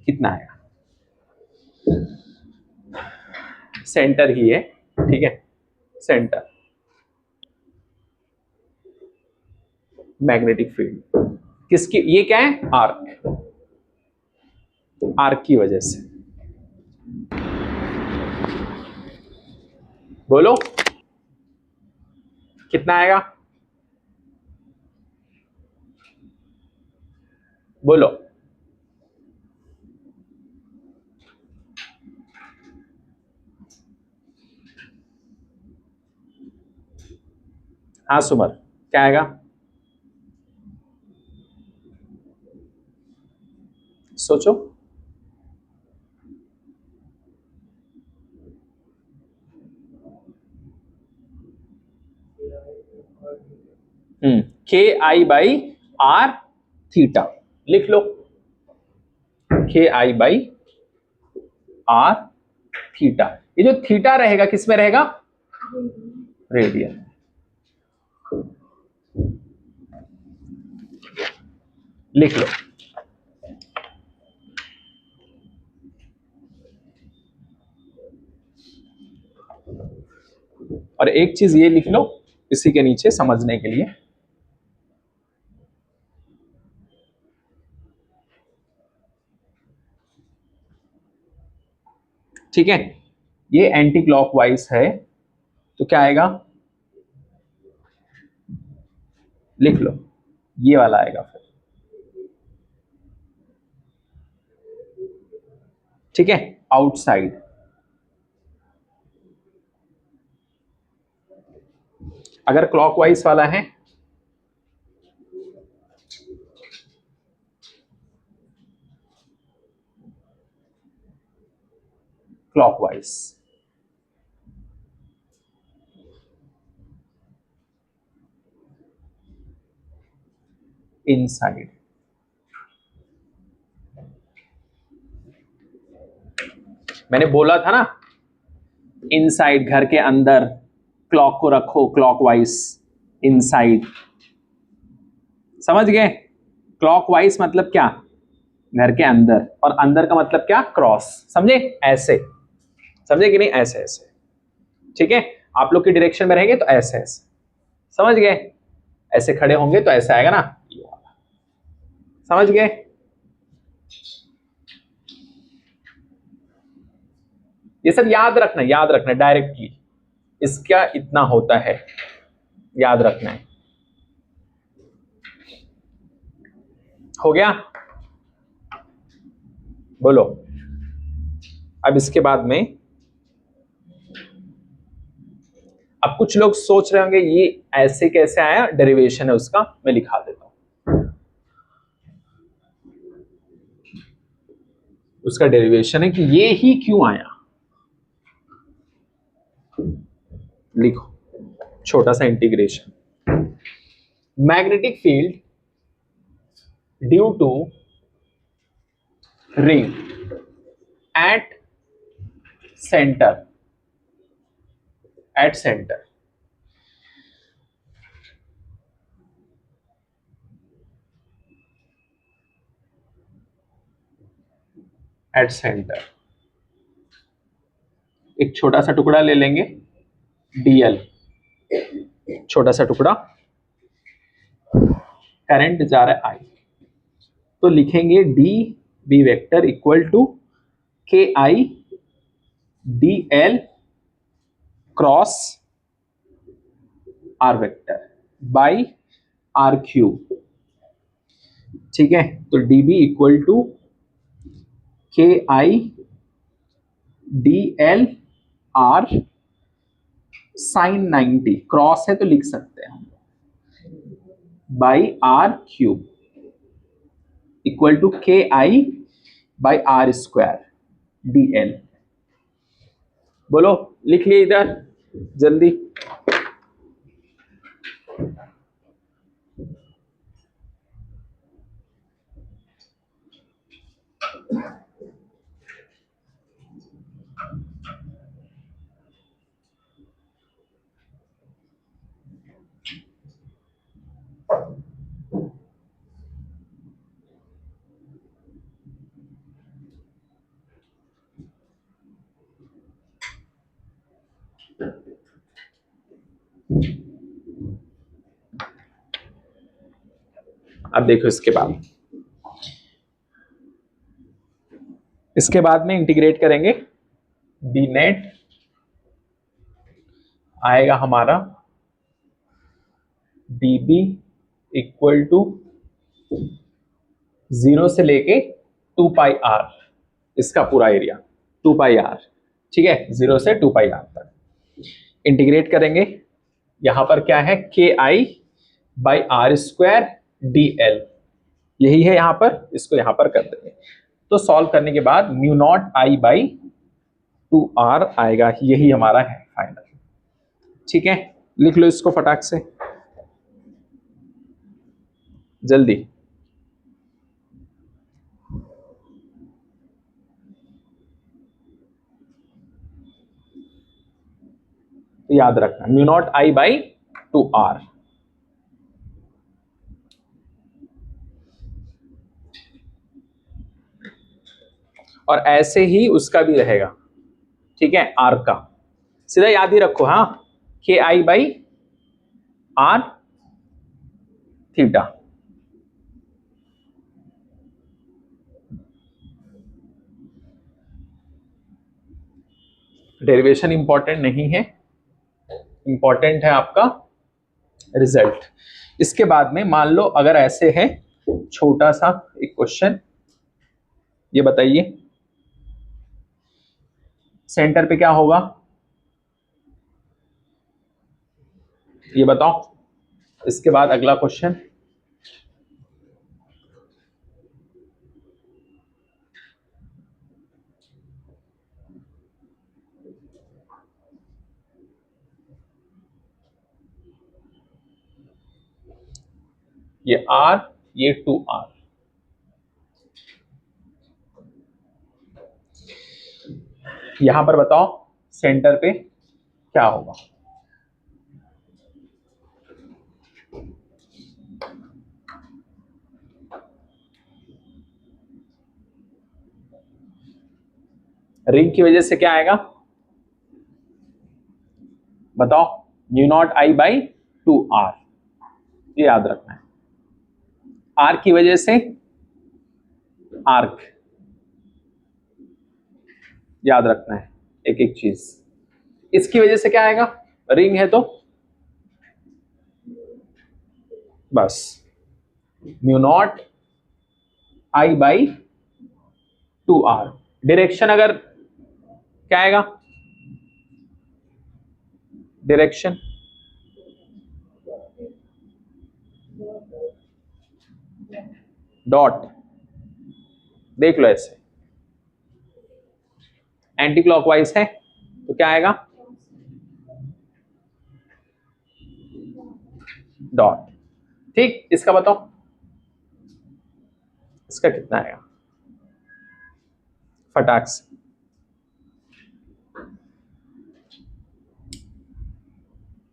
कितना आएगा? सेंटर ही है, ठीक है, सेंटर। मैग्नेटिक फील्ड किसकी? ये क्या है? आर्क, आर्क की वजह से। बोलो कितना आएगा? बोलो। हाँ सुमर, क्या आएगा? सोचो। के आई बाई आर थीटा, लिख लो। के आई बाई आर थीटा। ये जो थीटा रहेगा किस में रहेगा? रेडियन। लिख लो। और एक चीज ये लिख लो इसी के नीचे समझने के लिए, ठीक है, ये एंटी क्लॉकवाइज है तो क्या आएगा? लिख लो, ये वाला आएगा फिर, ठीक है, आउटसाइड। अगर क्लॉकवाइज वाला है क्लॉकवाइज, इनसाइड। मैंने बोला था ना, इनसाइड घर के अंदर क्लॉक को रखो क्लॉकवाइज, इनसाइड। समझ गए? क्लॉकवाइज मतलब क्या? घर के अंदर, और अंदर का मतलब क्या? क्रॉस। समझे? ऐसे समझे कि नहीं? ऐसे ऐसे, ठीक है। आप लोग की डायरेक्शन में रहेंगे तो ऐसे ऐसे, समझ गए? ऐसे खड़े होंगे तो ऐसे आएगा ना, ये वाला। समझ गए? ये सब याद रखना, याद रखना डायरेक्टली, इसका इतना होता है, याद रखना है। हो गया? बोलो। अब इसके बाद में, अब कुछ लोग सोच रहे होंगे ये ऐसे कैसे आया, डेरिवेशन है उसका, मैं लिखा देता हूं। उसका डेरिवेशन है कि ये ही क्यों आया, लिखो, छोटा सा integration. Magnetic field due to ring at centre, at centre, at centre. एक छोटा सा टुकड़ा ले लेंगे, डीएल, छोटा सा टुकड़ा, करंट जा रहा है आई, तो लिखेंगे D B vector equal to K I D L cross R vector by R cube, ठीक है। तो dB equal to K I D L R sine 90, cross है तो लिख सकते हैं हम, by R cube equal to K I by R square D L. बोलो, लिख लिए इधर जल्दी। अब देखो इसके बाद में इंटीग्रेट करेंगे, डी नेट आएगा हमारा dB इक्वल टू 0 से लेके 2 पाई r, इसका पूरा एरिया 2 पाई r, ठीक है, 0 से 2 पाई r तक इंटीग्रेट करेंगे। यहां पर क्या है, K I by R square D L, यही है यहां पर, इसको यहां पर कर देंगे। तो सॉल्व करने के बाद mu naught I by 2r आएगा, यही हमारा है फाइनल, ठीक है। लिख लो इसको फटाक से जल्दी। याद रखना mu naught I by 2r, और ऐसे ही उसका भी रहेगा, ठीक है, आर का सीधा याद ही रखो, हाँ, K I by R theta. Derivation important नहीं है, इंपॉर्टेंट है आपका रिजल्ट। इसके बाद में मान लो अगर ऐसे है, छोटा सा एक क्वेश्चन, ये बताइए सेंटर पे क्या होगा, ये बताओ। इसके बाद अगला क्वेश्चन, ये r, ये 2r, यहां पर बताओ सेंटर पे क्या होगा। रिंग की वजह से क्या आएगा बताओ, mu naught I by 2r, ये याद रखना है। आर की वजह से आर्क, याद रखना है एक एक चीज। इसकी वजह से क्या आएगा, रिंग है तो बस mu naught I by 2r। Direction अगर क्या आएगा, डायरेक्शन डॉट, देख लो ऐसे एंटी क्लॉकवाइज है तो क्या आएगा, डॉट, ठीक। इसका बताओ, इसका कितना आएगा फटाक से,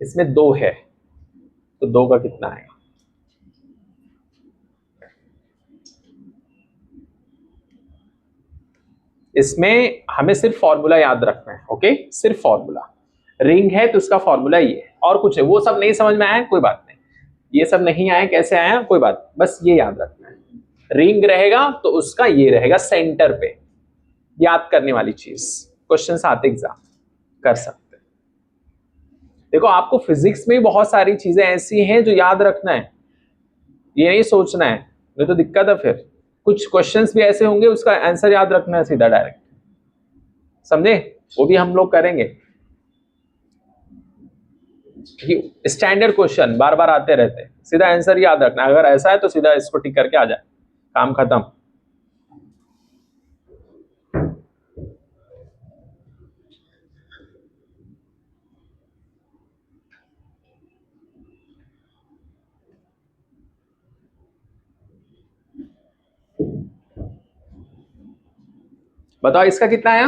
इसमें 2 है तो 2 का कितना आएगा, इसमें हमें सिर्फ फॉर्मूला याद रखना है, ओके, सिर्फ फॉर्मूला। रिंग है तो उसका फॉर्मूला ये है, और कुछ है वो सब नहीं समझ में आया कोई बात नहीं, ये सब नहीं आया कैसे आया कोई बात, बस ये याद रखना है। रिंग रहेगा तो उसका ये रहेगा सेंटर पे, याद करने वाली चीज, क्वेश्चन आते एग्जाम कर सकते। देखो आपको फिजिक्स में बहुत सारी चीजें ऐसी हैं जो याद रखना है, ये नहीं सोचना है, नहीं तो दिक्कत है फिर। कुछ क्वेश्चंस भी ऐसे होंगे उसका आंसर याद रखना है सीधा डायरेक्ट, समझे? वो भी हम लोग करेंगे। स्टैंडर्ड क्वेश्चन बार बार आते रहते हैं, सीधा आंसर याद रखना। अगर ऐसा है तो सीधा इसको टिक करके आ जाए, काम खत्म। बताओ इसका कितना आया,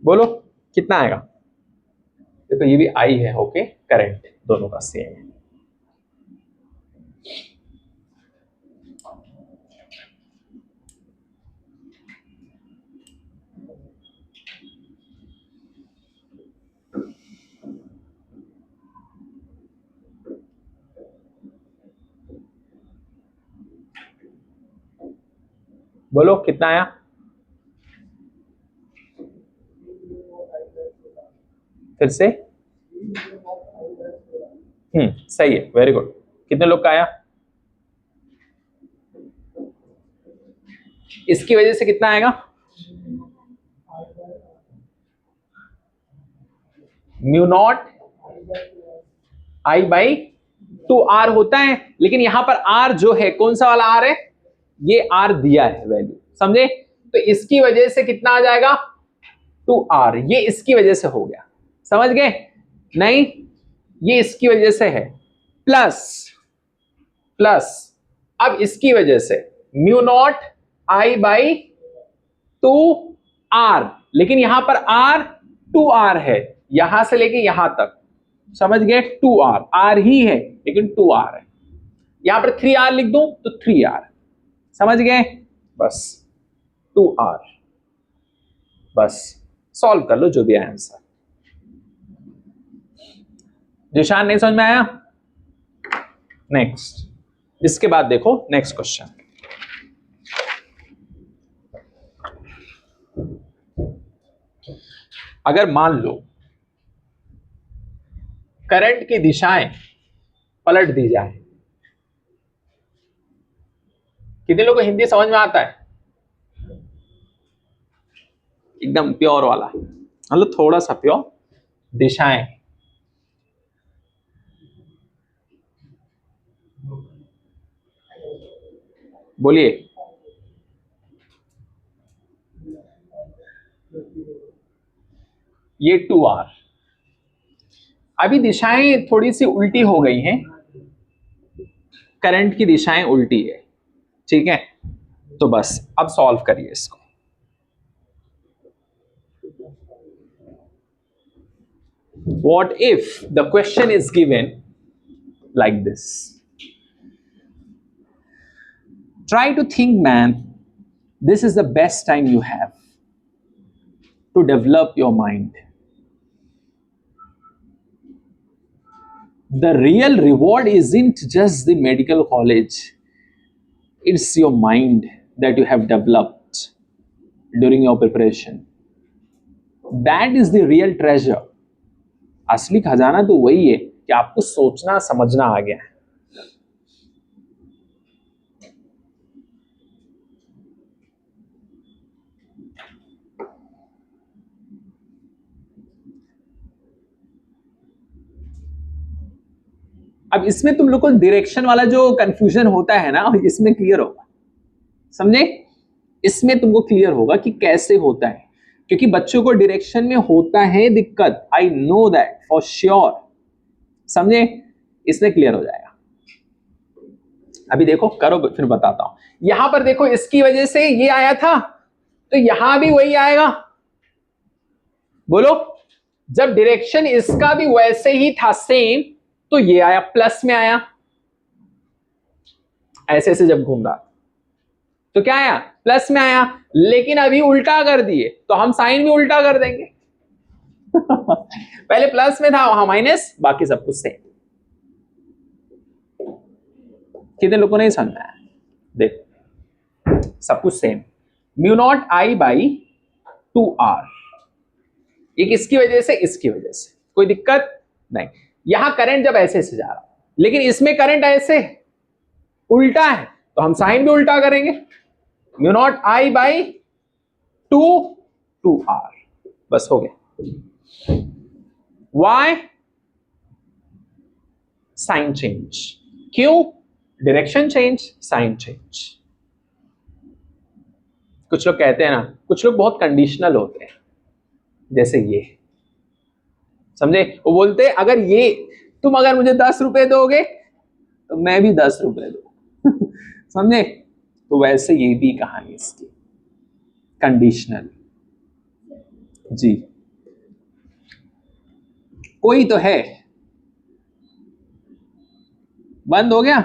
बोलो कितना आएगा? देखो ये भी आई है, ओके, करंट दोनों का सेम है। बोलो कितना आया? फिर से सही है, वेरी गुड। कितने लोग का आया? इसकी वजह से कितना आएगा? Mu naught I by 2r होता है, लेकिन यहां पर r जो है कौन सा वाला r है? ये r दिया है वैल्यू, समझे? तो इसकी वजह से कितना आ जाएगा? 2r, ये इसकी वजह से हो गया, समझ गए? नहीं, ये इसकी वजह से है, प्लस प्लस अब इसकी वजह से mu naught I by 2r, लेकिन यहां पर r 2r है, यहां से लेके यहां तक, समझ गए? 2r, r ही है लेकिन 2r है। यहां पर 3r लिख दूं तो 3r, समझ गए? बस 2r, बस सॉल्व कर लो जो भी है आंसर। जिशान नहीं समझ में आया? नेक्स्ट, इसके बाद देखो नेक्स्ट क्वेश्चन। अगर मान लो करंट की दिशाएं पलट दी जाए, कितने लोगों को हिंदी समझ में आता है? एकदम प्योर वाला, मतलब थोड़ा सा प्योर। दिशाएं, बोलिए। ये 2r, अभी दिशाएं थोड़ी सी उल्टी हो गई हैं, करंट की दिशाएं उल्टी है, ठीक है? तो बस अब सॉल्व करिए इसको। What if the question is given like this? Try to think, man, this is the best time you have to develop your mind. The real reward isn't just the medical college, it's your mind that you have developed during your preparation. That is the real treasure. असली खजाना तो वही है कि आपको सोचना समझना आ गया है। अब इसमें तुम लोग को डायरेक्शन वाला जो कंफ्यूजन होता है ना, इसमें क्लियर होगा, समझे? इसमें तुमको क्लियर होगा कि कैसे होता है, क्योंकि बच्चों को डायरेक्शन में होता है दिक्कत, I know that for sure, समझे? इसमें क्लियर हो जाएगा। अभी देखो करो, फिर बताता हूं। यहां पर देखो इसकी वजह से ये आया था, तो यहां भी वही आएगा। बोलो, जब डायरेक्शन इसका भी वैसे ही था सेम, तो ये आया प्लस में आया, ऐसे ऐसे जब घूम रहा तो क्या आया? प्लस में आया। लेकिन अभी उल्टा कर दिए तो हम साइन भी उल्टा कर देंगे। पहले प्लस में था, वहां माइनस, बाकी सब कुछ सेम। कितने लोगों ने समझा है? देखो सब कुछ same. Mu naught I by 2r, ये किसकी वजह से? इसकी वजह से। कोई दिक्कत नहीं। यहां करंट जब ऐसे से जा रहा है, लेकिन इसमें करंट ऐसे उल्टा है, तो हम साइन भी उल्टा करेंगे, mu not I by 2 r, बस हो गया। वाई? Sine change. क्यों? Direction change, sine change. कुछ लोग कहते हैं ना, कुछ लोग बहुत कंडीशनल होते हैं, जैसे ये, समझे? वो बोलते हैं अगर ये, तुम अगर मुझे 10 रुपए दोगे तो मैं भी 10 रुपए दूं। समझे? तो वैसे ये भी कहानी इसकी कंडीशनल। जी, कोई तो है। बंद हो गया?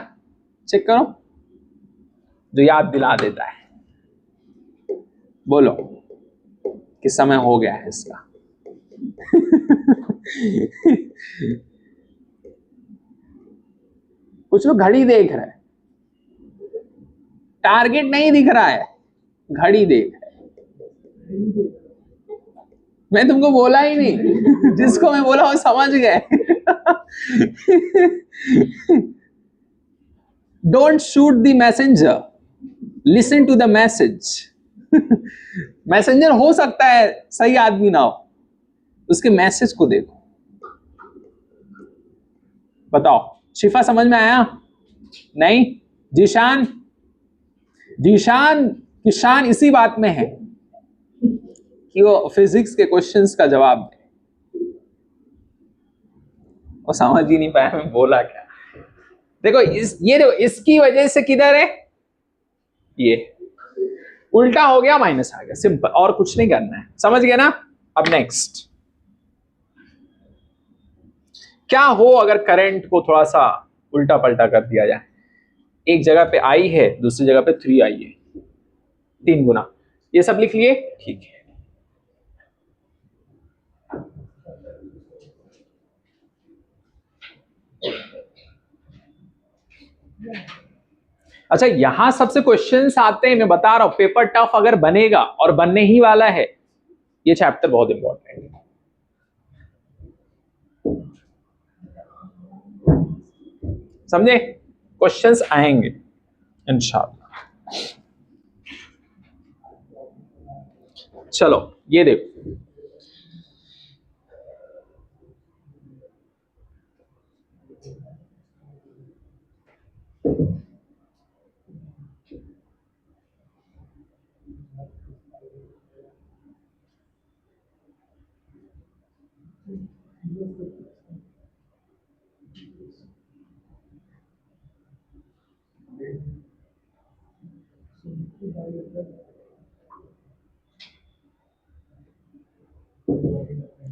चेक करो, जो याद दिला देता है। बोलो कि समय हो गया है इसका। कुछ लोग घड़ी देख रहे हैं, टारगेट नहीं दिख रहा है, घड़ी देख रहे हैं। मैं तुमको बोला ही नहीं, जिसको मैं बोला वो समझ गए। Don't shoot the messenger, listen to the message. Messenger हो सकता है सही आदमी ना हो, उसके मैसेज को देखो। बताओ, शिफा समझ में आया? नहीं? जीशान? जीशान की शान इसी बात में है कि वो फिजिक्स के क्वेश्चंस का जवाब दे। वो समझ ही नहीं पाया मैं बोला क्या। देखो ये देखो, इसकी वजह से किधर है, ये उल्टा हो गया, माइनस आ गया, सिंपल, और कुछ नहीं करना है। समझ गया ना? अब नेक्स्ट, क्या हो अगर करंट को थोड़ा सा उल्टा पलटा कर दिया जाए? एक जगह पे आई है, दूसरी जगह पे 3 आई है, 3 गुना। ये सब लिख लिए? ठीक है। अच्छा, यहां सबसे क्वेश्चंस आते हैं, मैं बता रहा हूं, पेपर टफ अगर बनेगा, और बनने ही वाला है, ये चैप्टर बहुत इंपॉर्टेंट है। समझे? क्वेश्चंस आएंगे इंशाल्लाह। चलो ये देखो,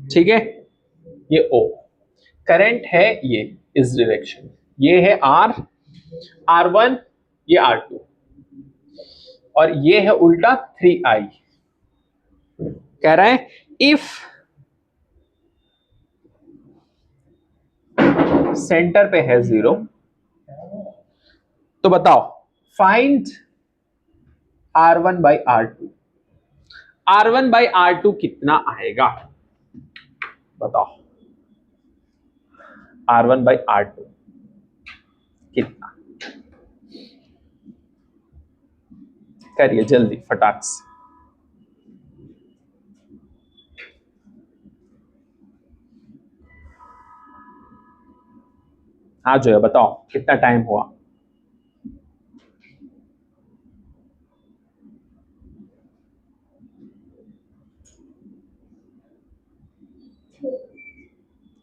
ठीक है, ये O करंट है, ये इस डायरेक्शन, ये है R, R1, ये R2, और ये है उल्टा 3I। कह रहा है इफ सेंटर पे है 0, तो बताओ find R1 by R2। R1 by R2 कितना आएगा? बताओ, R1 बाई R2 कितना? करिए जल्दी फटाक से। हाँ जो है, बताओ कितना टाइम हुआ?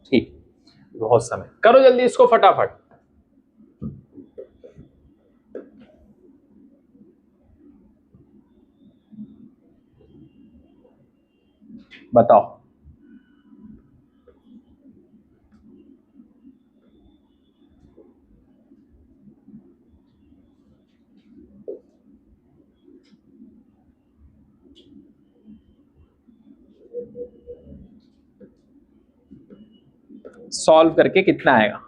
ठीक, बहुत समय, करो जल्दी इसको फटाफट। बताओ, सॉल्व करके कितना आएगा?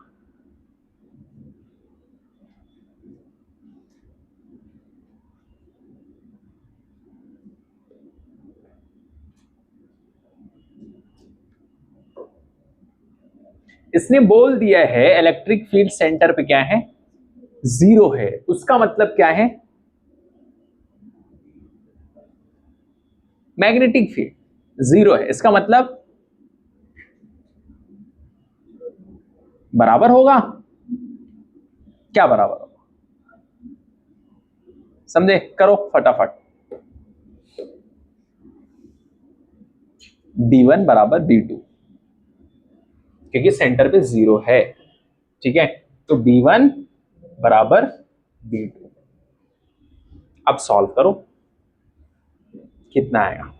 इसने बोल दिया है इलेक्ट्रिक फील्ड सेंटर पे क्या है, जीरो है। उसका मतलब क्या है, मैग्नेटिक फील्ड जीरो है, इसका मतलब बराबर होगा। क्या बराबर होगा, समझे, करो फटाफट। B1 बराबर B2, क्योंकि सेंटर पे जीरो है, ठीक है। तो B1 बराबर B2। अब सॉल्व करो, कितना आएगा।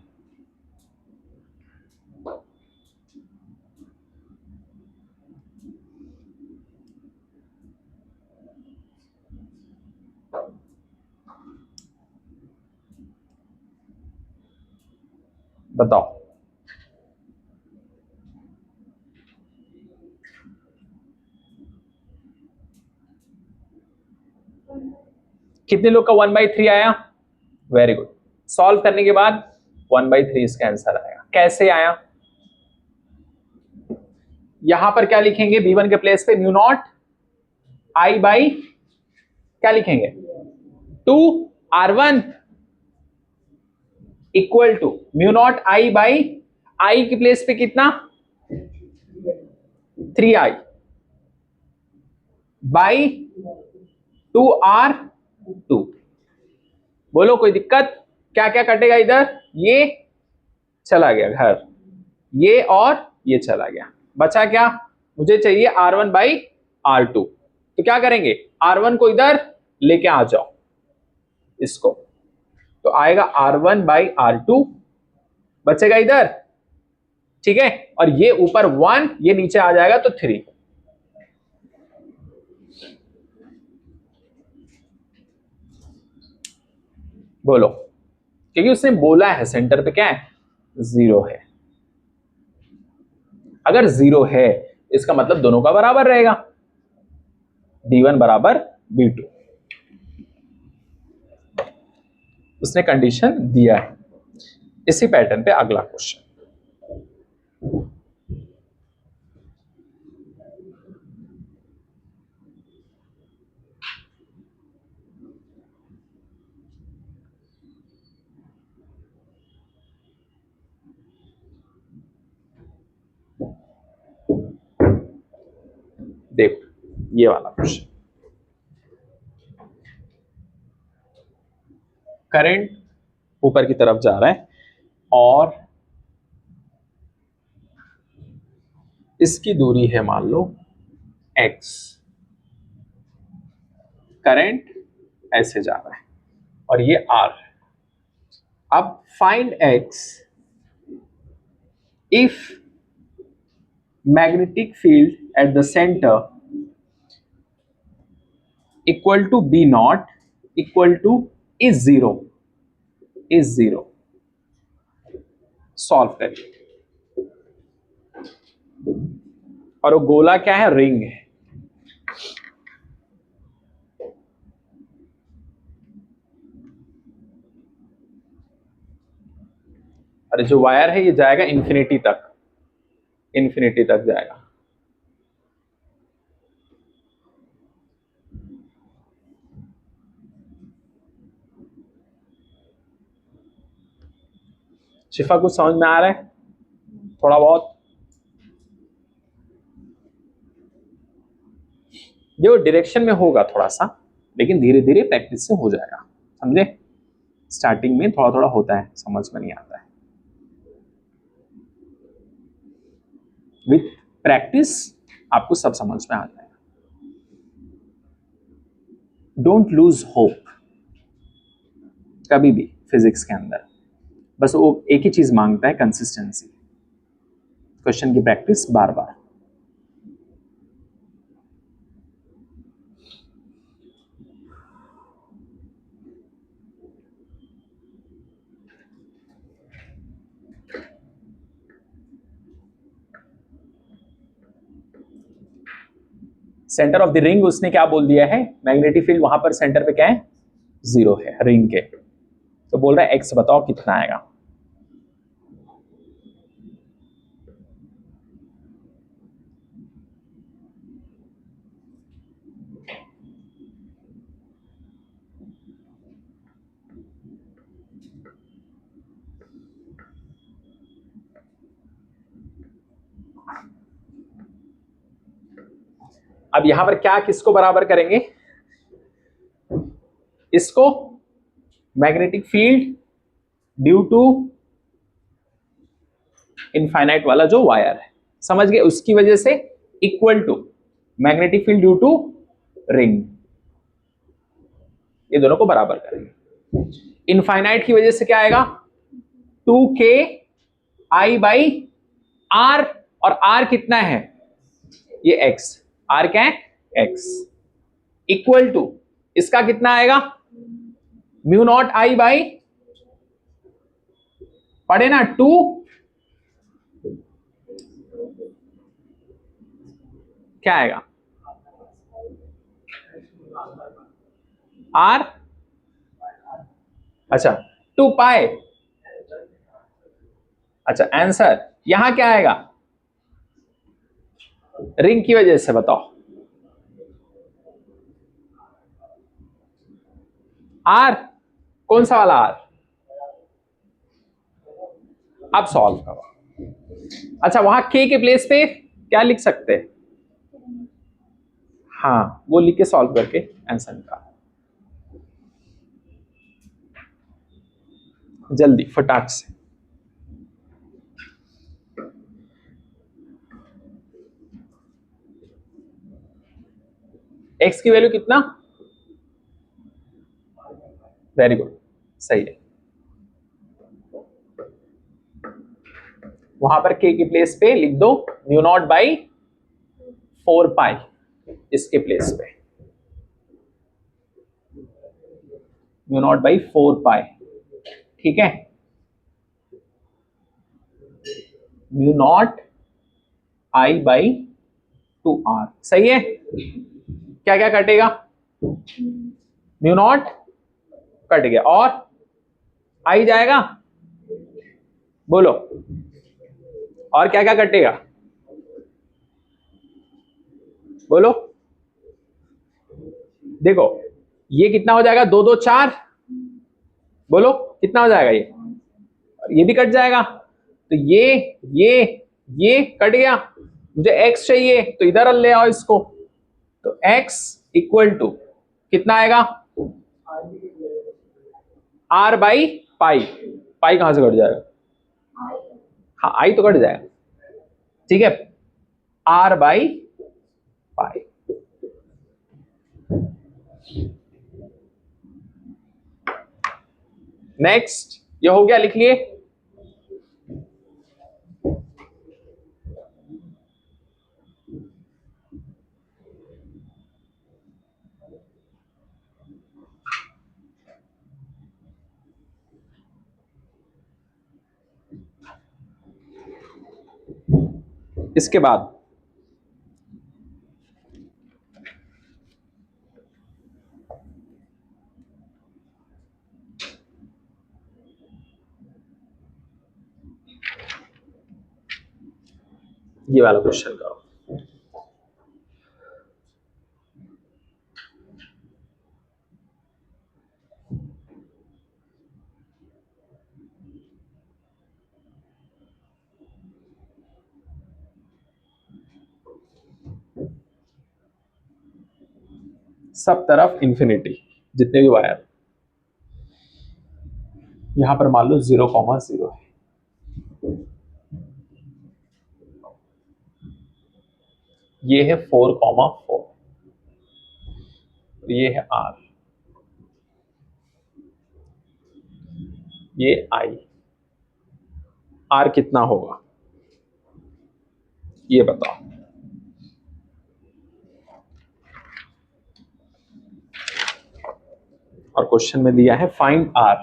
बताओ। कितने लोग का 1/3 आया, वेरी गुड। सॉल्व करने के बाद 1/3 इसका आंसर आएगा। कैसे आया, यहां पर क्या लिखेंगे, B1 के प्लेस पे μ0I/, क्या लिखेंगे, 2R1 इक्वल टू μ0I/I की प्लेस पे कितना, 3I बाई 2R2। बोलो कोई दिक्कत, क्या क्या कटेगा इधर, ये चला गया घर, ये और ये चला गया, बचा क्या, मुझे चाहिए R1/R2। तो क्या करेंगे, R1 को इधर लेके आ जाओ इसको, तो आएगा R1/R2, बचेगा इधर, ठीक है। और ये ऊपर 1, ये नीचे आ जाएगा तो 3। बोलो, क्योंकि उसने बोला है सेंटर पे क्या है, जीरो है। अगर जीरो है इसका मतलब दोनों का बराबर रहेगा, B1 बराबर B2। उसने कंडीशन दिया है। इसी पैटर्न पे अगला क्वेश्चन, देखो ये वाला क्वेश्चन, करंट ऊपर की तरफ जा रहा है और इसकी दूरी है मान लो x, करंट ऐसे जा रहा है और ये R। अब find x if magnetic field at the centre equal to B0 equal to is zero. Solve करिए, और वो गोला क्या है, रिंग है। अरे जो वायर है ये जाएगा इंफिनिटी तक, इंफिनिटी तक जाएगा। शिफा कुछ समझ में आ रहा है, थोड़ा बहुत। जो डायरेक्शन में होगा थोड़ा सा, लेकिन धीरे धीरे प्रैक्टिस से हो जाएगा, समझे। स्टार्टिंग में थोड़ा थोड़ा होता है, समझ में नहीं आता है, विथ प्रैक्टिस आपको सब समझ में आ जाएगा। डोंट लूज होप कभी भी फिजिक्स के अंदर, बस वो एक ही चीज मांगता है, कंसिस्टेंसी, क्वेश्चन की practice bar bar. Centre of the ring उसने क्या बोल दिया है, मैग्नेटिक फील्ड वहां पर सेंटर पे क्या है, जीरो है रिंग के। तो बोल रहा है एक्स बताओ कितना आएगा। अब यहां पर क्या किसको बराबर करेंगे, इसको magnetic field due to infinite वाला जो वायर है, समझ गए, उसकी वजह से equal to magnetic field due to ring, ये दोनों को बराबर करेंगे। इनफाइनाइट की वजह से क्या आएगा, 2k I बाई आर, और आर कितना है, ये x, आर क्या है x, इक्वल टू इसका कितना आएगा, म्यू नॉट आई बाई, पढ़े ना, 2 क्या आएगा, आर, अच्छा 2 पाई, अच्छा आंसर यहां क्या आएगा, रिंग की वजह से बताओ, आर, कौन सा वाला आर, अब सॉल्व करो। अच्छा वहां के प्लेस पे क्या लिख सकते हैं, हाँ वो लिख के सॉल्व करके आंसर निकाल, जल्दी फटाक से। एक्स की वैल्यू कितना, वेरी गुड, सही है, वहां पर के की प्लेस पे लिख दो म्यू नॉट बाई 4 पाई, इसके प्लेस पे म्यू नॉट बाई 4 पाई, ठीक है, mu naught I by 2r, सही है, क्या क्या कटेगा, म्यू नॉट कट गया, और आई जाएगा, बोलो, और क्या क्या कटेगा, बोलो, देखो ये कितना हो जाएगा, 2 2 4, बोलो कितना हो जाएगा, ये भी कट जाएगा, तो ये कट गया, मुझे x चाहिए तो इधर ले आओ इसको, तो x इक्वल टू कितना आएगा, r बाई पाई, पाई कहां से कट जाएगा, हाँ आई तो कट जाएगा, ठीक है, r बाई पाई, नेक्स्ट ये हो गया, लिख लिए, इसके बाद ये वाला क्वेश्चन करो, सब तरफ इंफिनिटी, जितने भी वायर, यहां पर मान लो 0,0 है, ये है 4,4, ये है r, ये i, r कितना होगा ये बताओ, और क्वेश्चन में दिया है फाइंड r,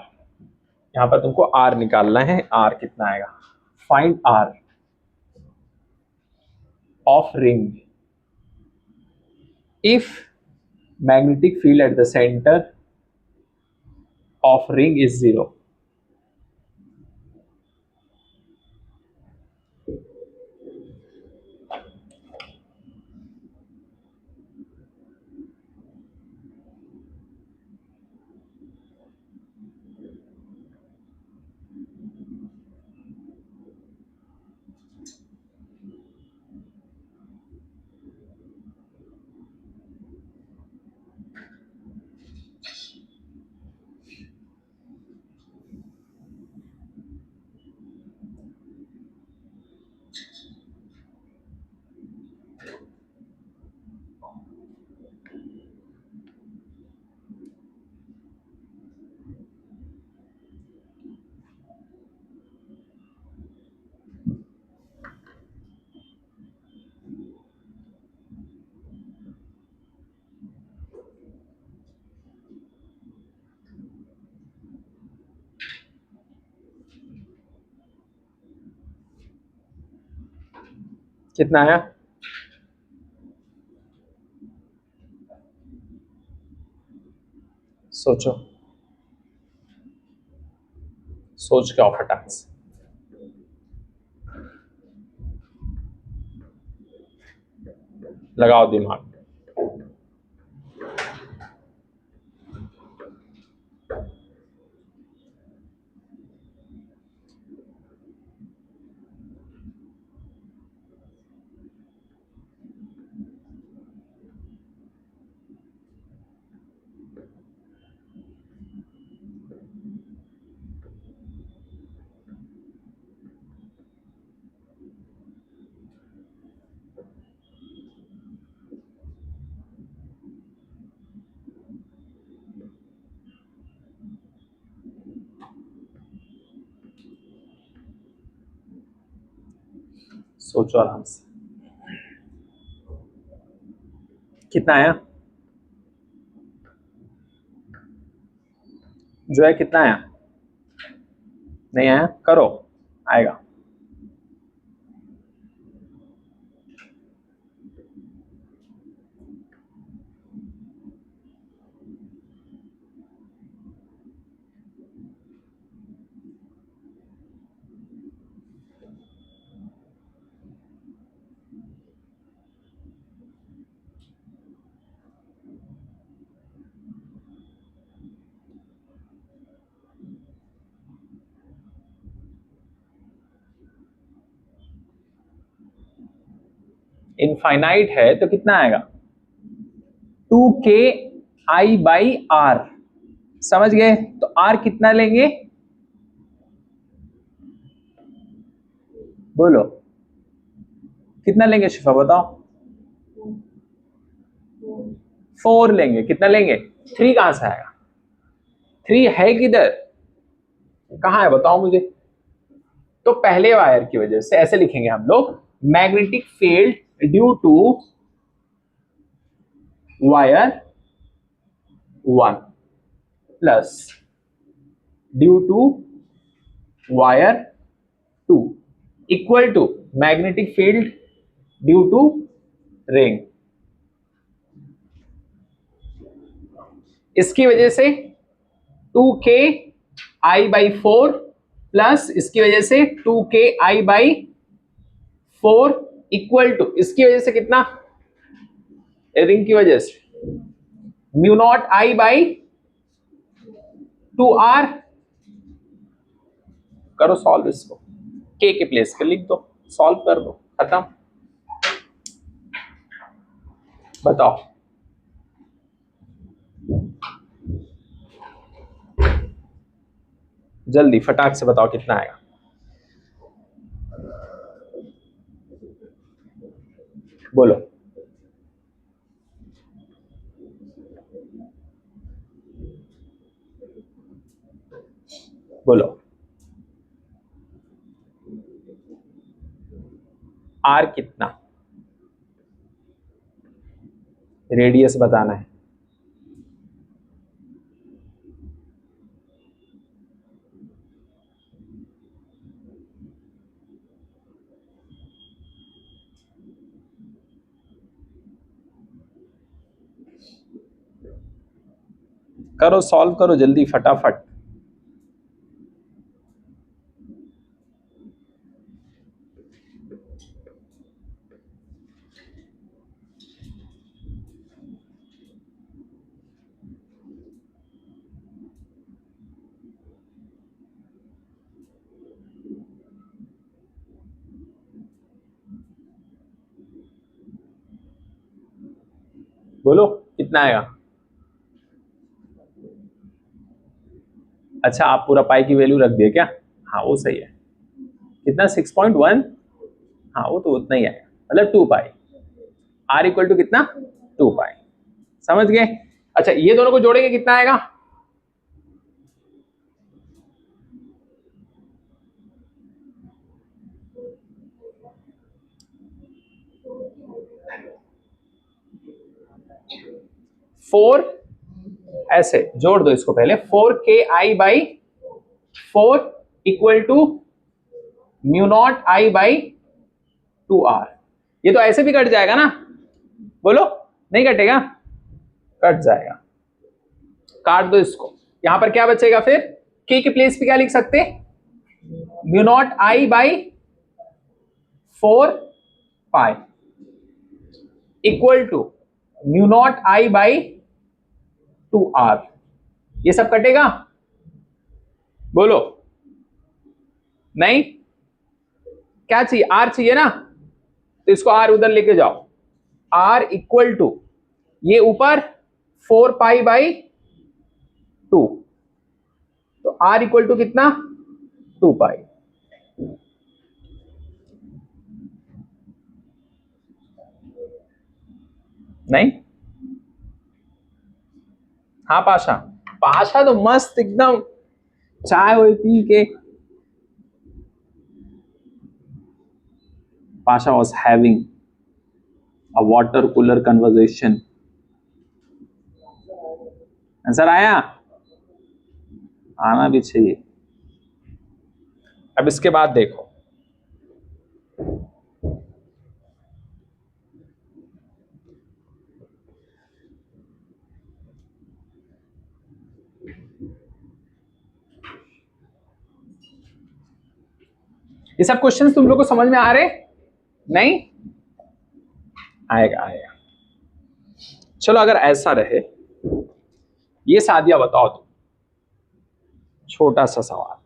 यहां पर तुमको r निकालना है, r कितना आएगा, find r of ring if magnetic field at the center of ring is 0, कितना आया? सोचो, सोच के आओ फटाक से। लगाओ दिमाग। सोचो आराम से। कितना आया? जो है कितना आया? नहीं आया? करो, आएगा। इनफाइनाइट है तो कितना आएगा? 2KI/R। समझ गए? तो R कितना लेंगे? बोलो कितना लेंगे शिफा, बताओ। 4 लेंगे। कितना लेंगे? 3 कहां से आएगा? 3 है किधर? कहां है बताओ मुझे। तो पहले वायर की वजह से ऐसे लिखेंगे हम लोग, magnetic field due to wire 1 plus due to wire 2 equal to magnetic field due to ring. इसकी वजह से 2KI/4 प्लस इसकी वजह से 2KI/4 इक्वल टू इसकी वजह से कितना? रिंग की वजह से μ0I/2R। करो सॉल्व इसको, K के प्लेस पे लिख दो, सॉल्व कर दो, खत्म। बताओ जल्दी फटाक से बताओ कितना आएगा। बोलो बोलो। R कितना? रेडियस बताना है। करो सॉल्व करो जल्दी फटाफट। बोलो कितना आएगा? अच्छा आप पूरा पाई की वैल्यू रख दिए क्या? हाँ वो सही है। कितना? 6.1। हाँ वो तो उतना ही आएगा, मतलब 2 पाई। R इक्वल टू कितना? 2 पाई। समझ गए? अच्छा ये दोनों को जोड़ेंगे कितना आएगा? फोर, ऐसे जोड़ दो इसको पहले, 4KI/4 इक्वल टू μ0I/2R। ये तो ऐसे भी कट जाएगा ना, बोलो नहीं कटेगा, कट जाएगा, काट दो इसको। यहां पर क्या बचेगा फिर, के प्लेस पे क्या लिख सकते, mu not I by 4 pi equal to mu not I by 2r। ये सब कटेगा, बोलो नहीं, क्या चाहिए, r चाहिए ना, तो इसको r उधर लेके जाओ, r इक्वल टू ये ऊपर 4 पाई बाई 2, तो r इक्वल टू कितना 2 पाई। नहीं, हाँ पाशा, पाशा तो मस्त एकदम चाय हुई पी के, Pasha was having a water cooler conversation. Answer आया, आना भी चाहिए। अब इसके बाद देखो, ये सब क्वेश्चंस तुम लोग को समझ में आ रहे, नहीं आएगा, आएगा। चलो अगर ऐसा रहे, ये सादिया बताओ तुम, छोटा सा सवाल,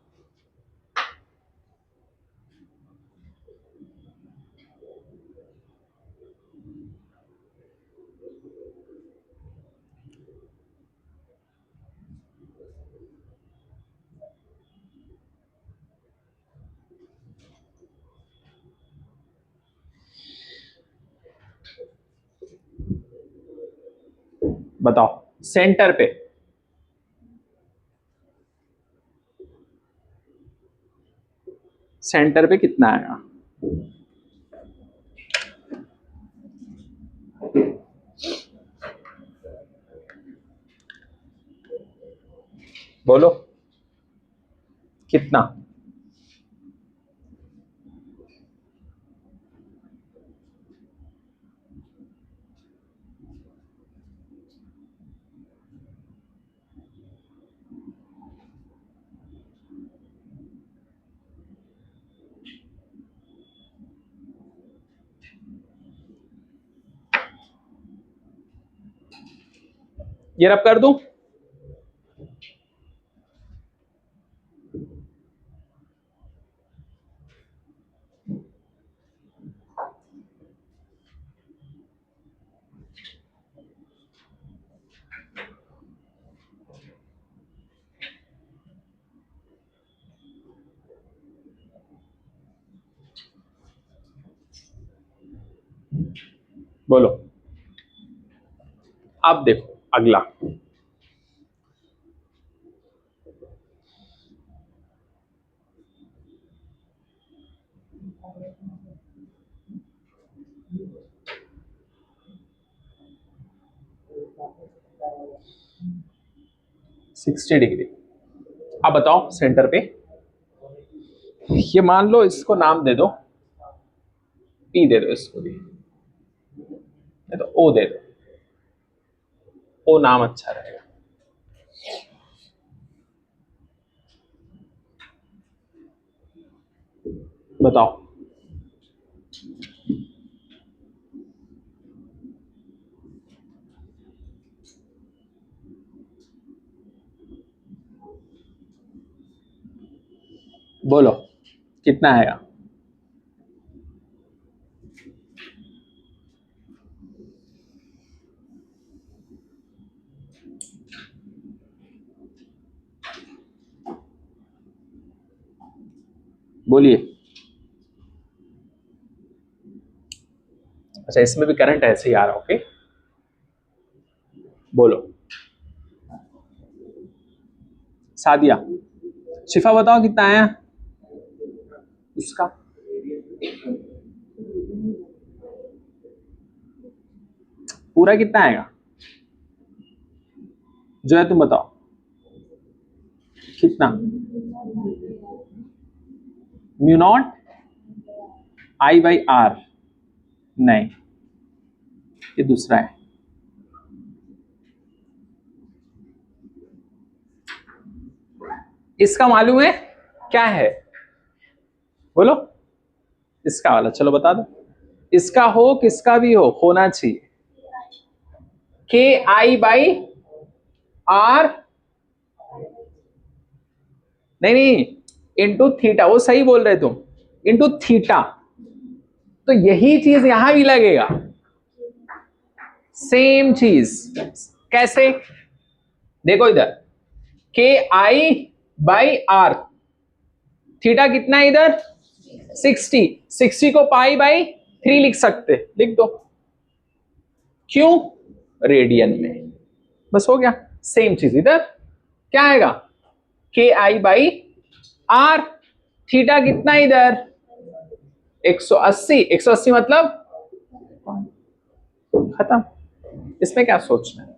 बताओ सेंटर पे कितना आएगा, बोलो कितना, ये रब कर दूं, बोलो। अब देखो अगला, सिक्सटी डिग्री। अब बताओ सेंटर पे, ये मान लो इसको नाम दे दो, पी दे दो इसको भी, नहीं तो ओ दे दो, ओ नाम अच्छा रहेगा। बताओ बोलो कितना आएगा, बोलिए। अच्छा इसमें भी करंट ऐसे ही आ रहा, ओके बोलो। सादिया, शिफा बताओ कितना आया उसका, पूरा कितना आएगा, जो है तुम बताओ कितना, mu not I by R नहीं, ये दूसरा है। इसका मालूम है क्या है? बोलो। इसका वाला चलो बता दो। इसका हो किसका भी हो, होना चाहिए के आई बाई आर, नहीं नहीं, इंटू थीटा, वो सही बोल रहे तुम, इंटू थीटा। तो यही चीज यहां भी लगेगा, सेम चीज। कैसे? देखो इधर, के आई बाई आर, थीटा कितना है इधर 60, 60 को पाई बाई 3 लिख सकते, लिख दो। क्यों? रेडियन में। बस हो गया। सेम चीज इधर क्या आएगा, के आई बाई आर, थीटा कितना इधर 180, 180 मतलब खत्म। इसमें क्या सोचना है?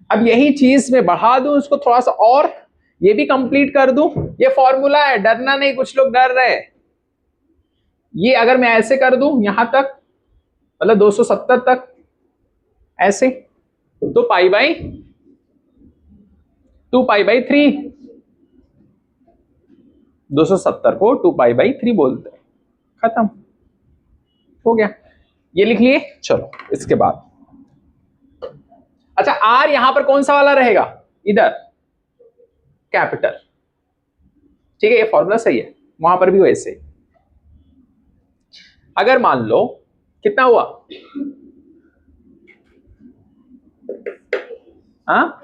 अब यही चीज में बढ़ा दूं इसको थोड़ा सा और, ये भी कंप्लीट कर दूं। ये फॉर्मूला है, डरना नहीं, कुछ लोग डर रहे हैं। ये अगर मैं ऐसे कर दूं यहां तक, मतलब 270 तक ऐसे, तो पाई बाई 2 पाई बाई 3, 270 को 2 पाई बाई 3 बोलते हैं, खत्म हो गया। ये लिख लिए। चलो इसके बाद, अच्छा आर यहां पर कौन सा वाला रहेगा, इधर कैपिटल, ठीक है, ये फॉर्मूला सही है, वहां पर भी वैसे। अगर मान लो कितना हुआ, हाँ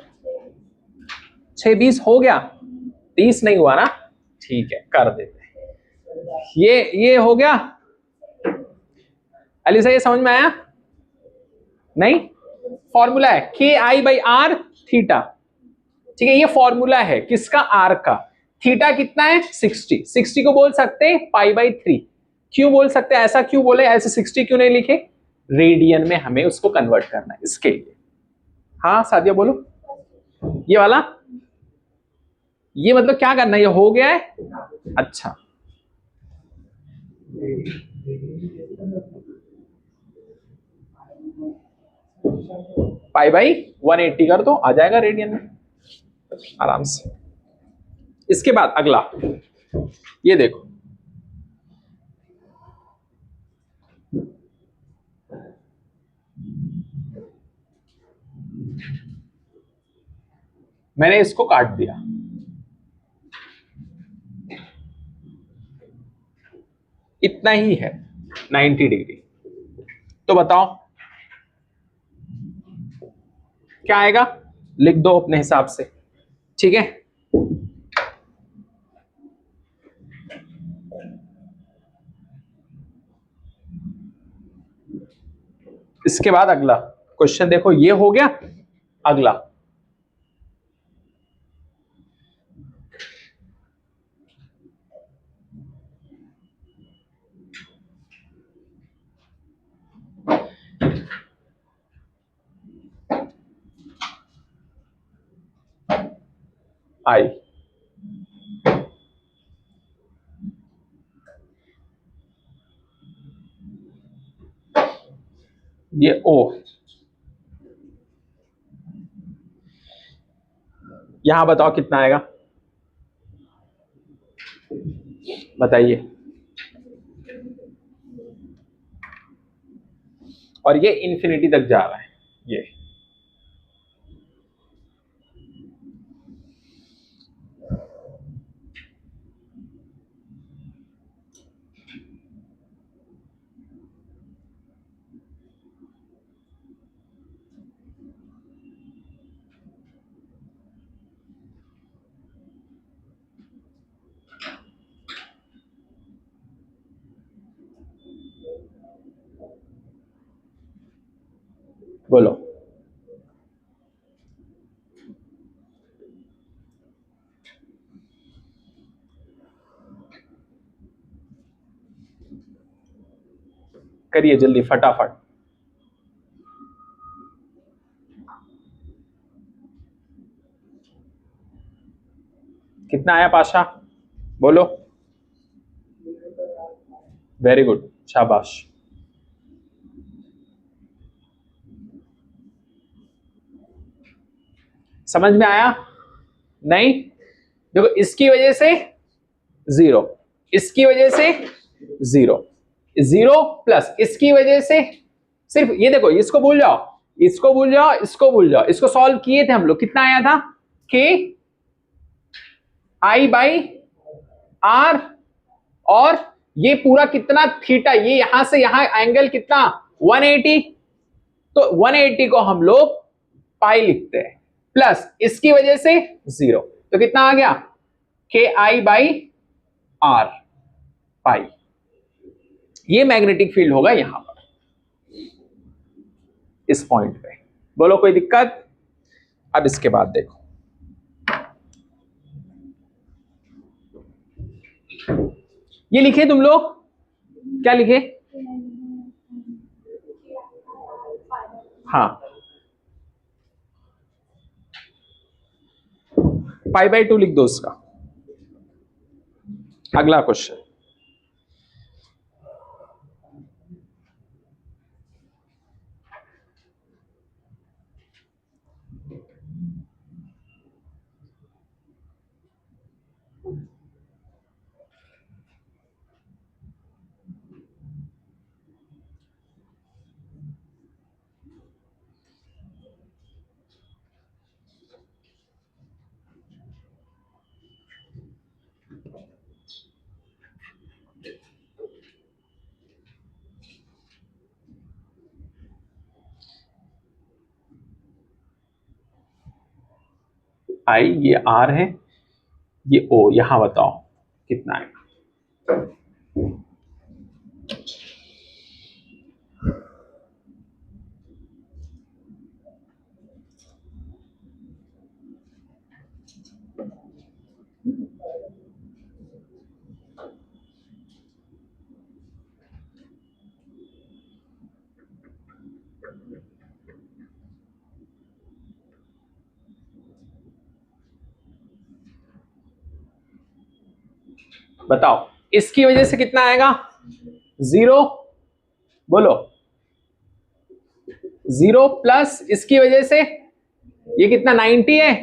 6 20 हो गया, 30 नहीं हुआ ना, ठीक है कर देते हैं। ये हो गया अलीसा, ये समझ में आया? नहीं, फॉर्मूला है K I by R theta, ठीक है, ये फॉर्मूला है किसका, आर का। थीटा कितना है 60, 60 को बोल सकते हैं पाई बाई 3। क्यों बोल सकते हैं, ऐसा क्यों बोले, ऐसे 60 क्यों नहीं लिखे, रेडियन में हमें उसको कन्वर्ट करना है इसके लिए। हाँ सादिया बोलो। ये वाला, ये मतलब क्या करना है, ये हो गया है। अच्छा पाई बाई 180 कर दो, आ जाएगा रेडियन में आराम से। इसके बाद अगला, ये देखो, मैंने इसको काट दिया, इतना ही है 90 डिग्री। तो बताओ क्या आएगा, लिख दो अपने हिसाब से, ठीक है। इसके बाद अगला क्वेश्चन देखो, ये हो गया। अगला आई, ये ओ, यहां बताओ कितना आएगा, बताइए। और ये इंफिनिटी तक जा रहा है, ये बोलो। करिए जल्दी फटाफट। कितना आया पाशा, बोलो। वेरी गुड, शाबाश। समझ में आया? नहीं? देखो इसकी वजह से 0, इसकी वजह से 0, 0 प्लस इसकी वजह से, सिर्फ ये देखो, इसको भूल जाओ, इसको भूल जाओ, इसको भूल जाओ, इसको सॉल्व किए थे हम लोग, कितना आया था? के आई बाई आर, और ये पूरा कितना थीटा, ये यहां से यहां एंगल कितना 180, तो 180 को हम लोग पाई लिखते हैं, प्लस इसकी वजह से 0, तो कितना आ गया? के आई बाई आर पाई। ये मैग्नेटिक फील्ड होगा यहां पर, इस पॉइंट पे। बोलो कोई दिक्कत? अब इसके बाद देखो, ये लिखे तुम लोग, क्या लिखे? हाँ, π/2 लिख दो उसका। अगला क्वेश्चन, आई, ये आर है, ये ओ, यहां बताओ कितना है? बताओ, इसकी वजह से कितना आएगा? 0, बोलो, 0 प्लस इसकी वजह से ये कितना 90 है,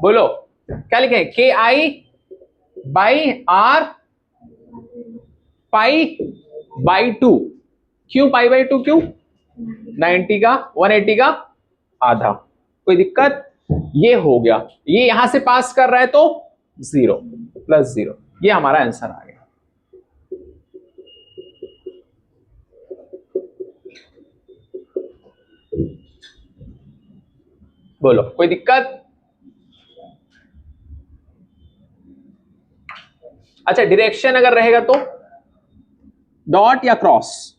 बोलो क्या लिखे? के I by are pi by 2, क्यों π/2? क्यों? 90 का 180 का आधा। कोई दिक्कत? ये हो गया, ये यहां से पास कर रहा है तो 0 प्लस 0, ये हमारा आंसर आ गया। बोलो कोई दिक्कत? अच्छा, डायरेक्शन अगर रहेगा तो डॉट या क्रॉस?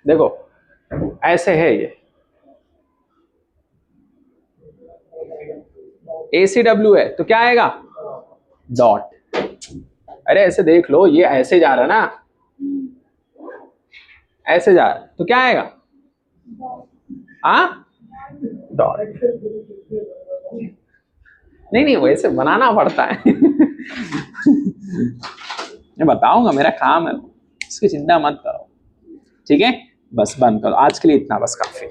देखो ऐसे है, ये ACW है तो क्या आएगा? डॉट। अरे ऐसे देख लो, ये ऐसे जा रहा है ना, ऐसे जा रहा है तो क्या आएगा? डॉट। नहीं नहीं, वैसे बनाना पड़ता है। मैं बताऊंगा, मेरा काम है, इसकी चिंता मत करो। ठीक है, बस बंद करो, आज के लिए इतना बस काफी।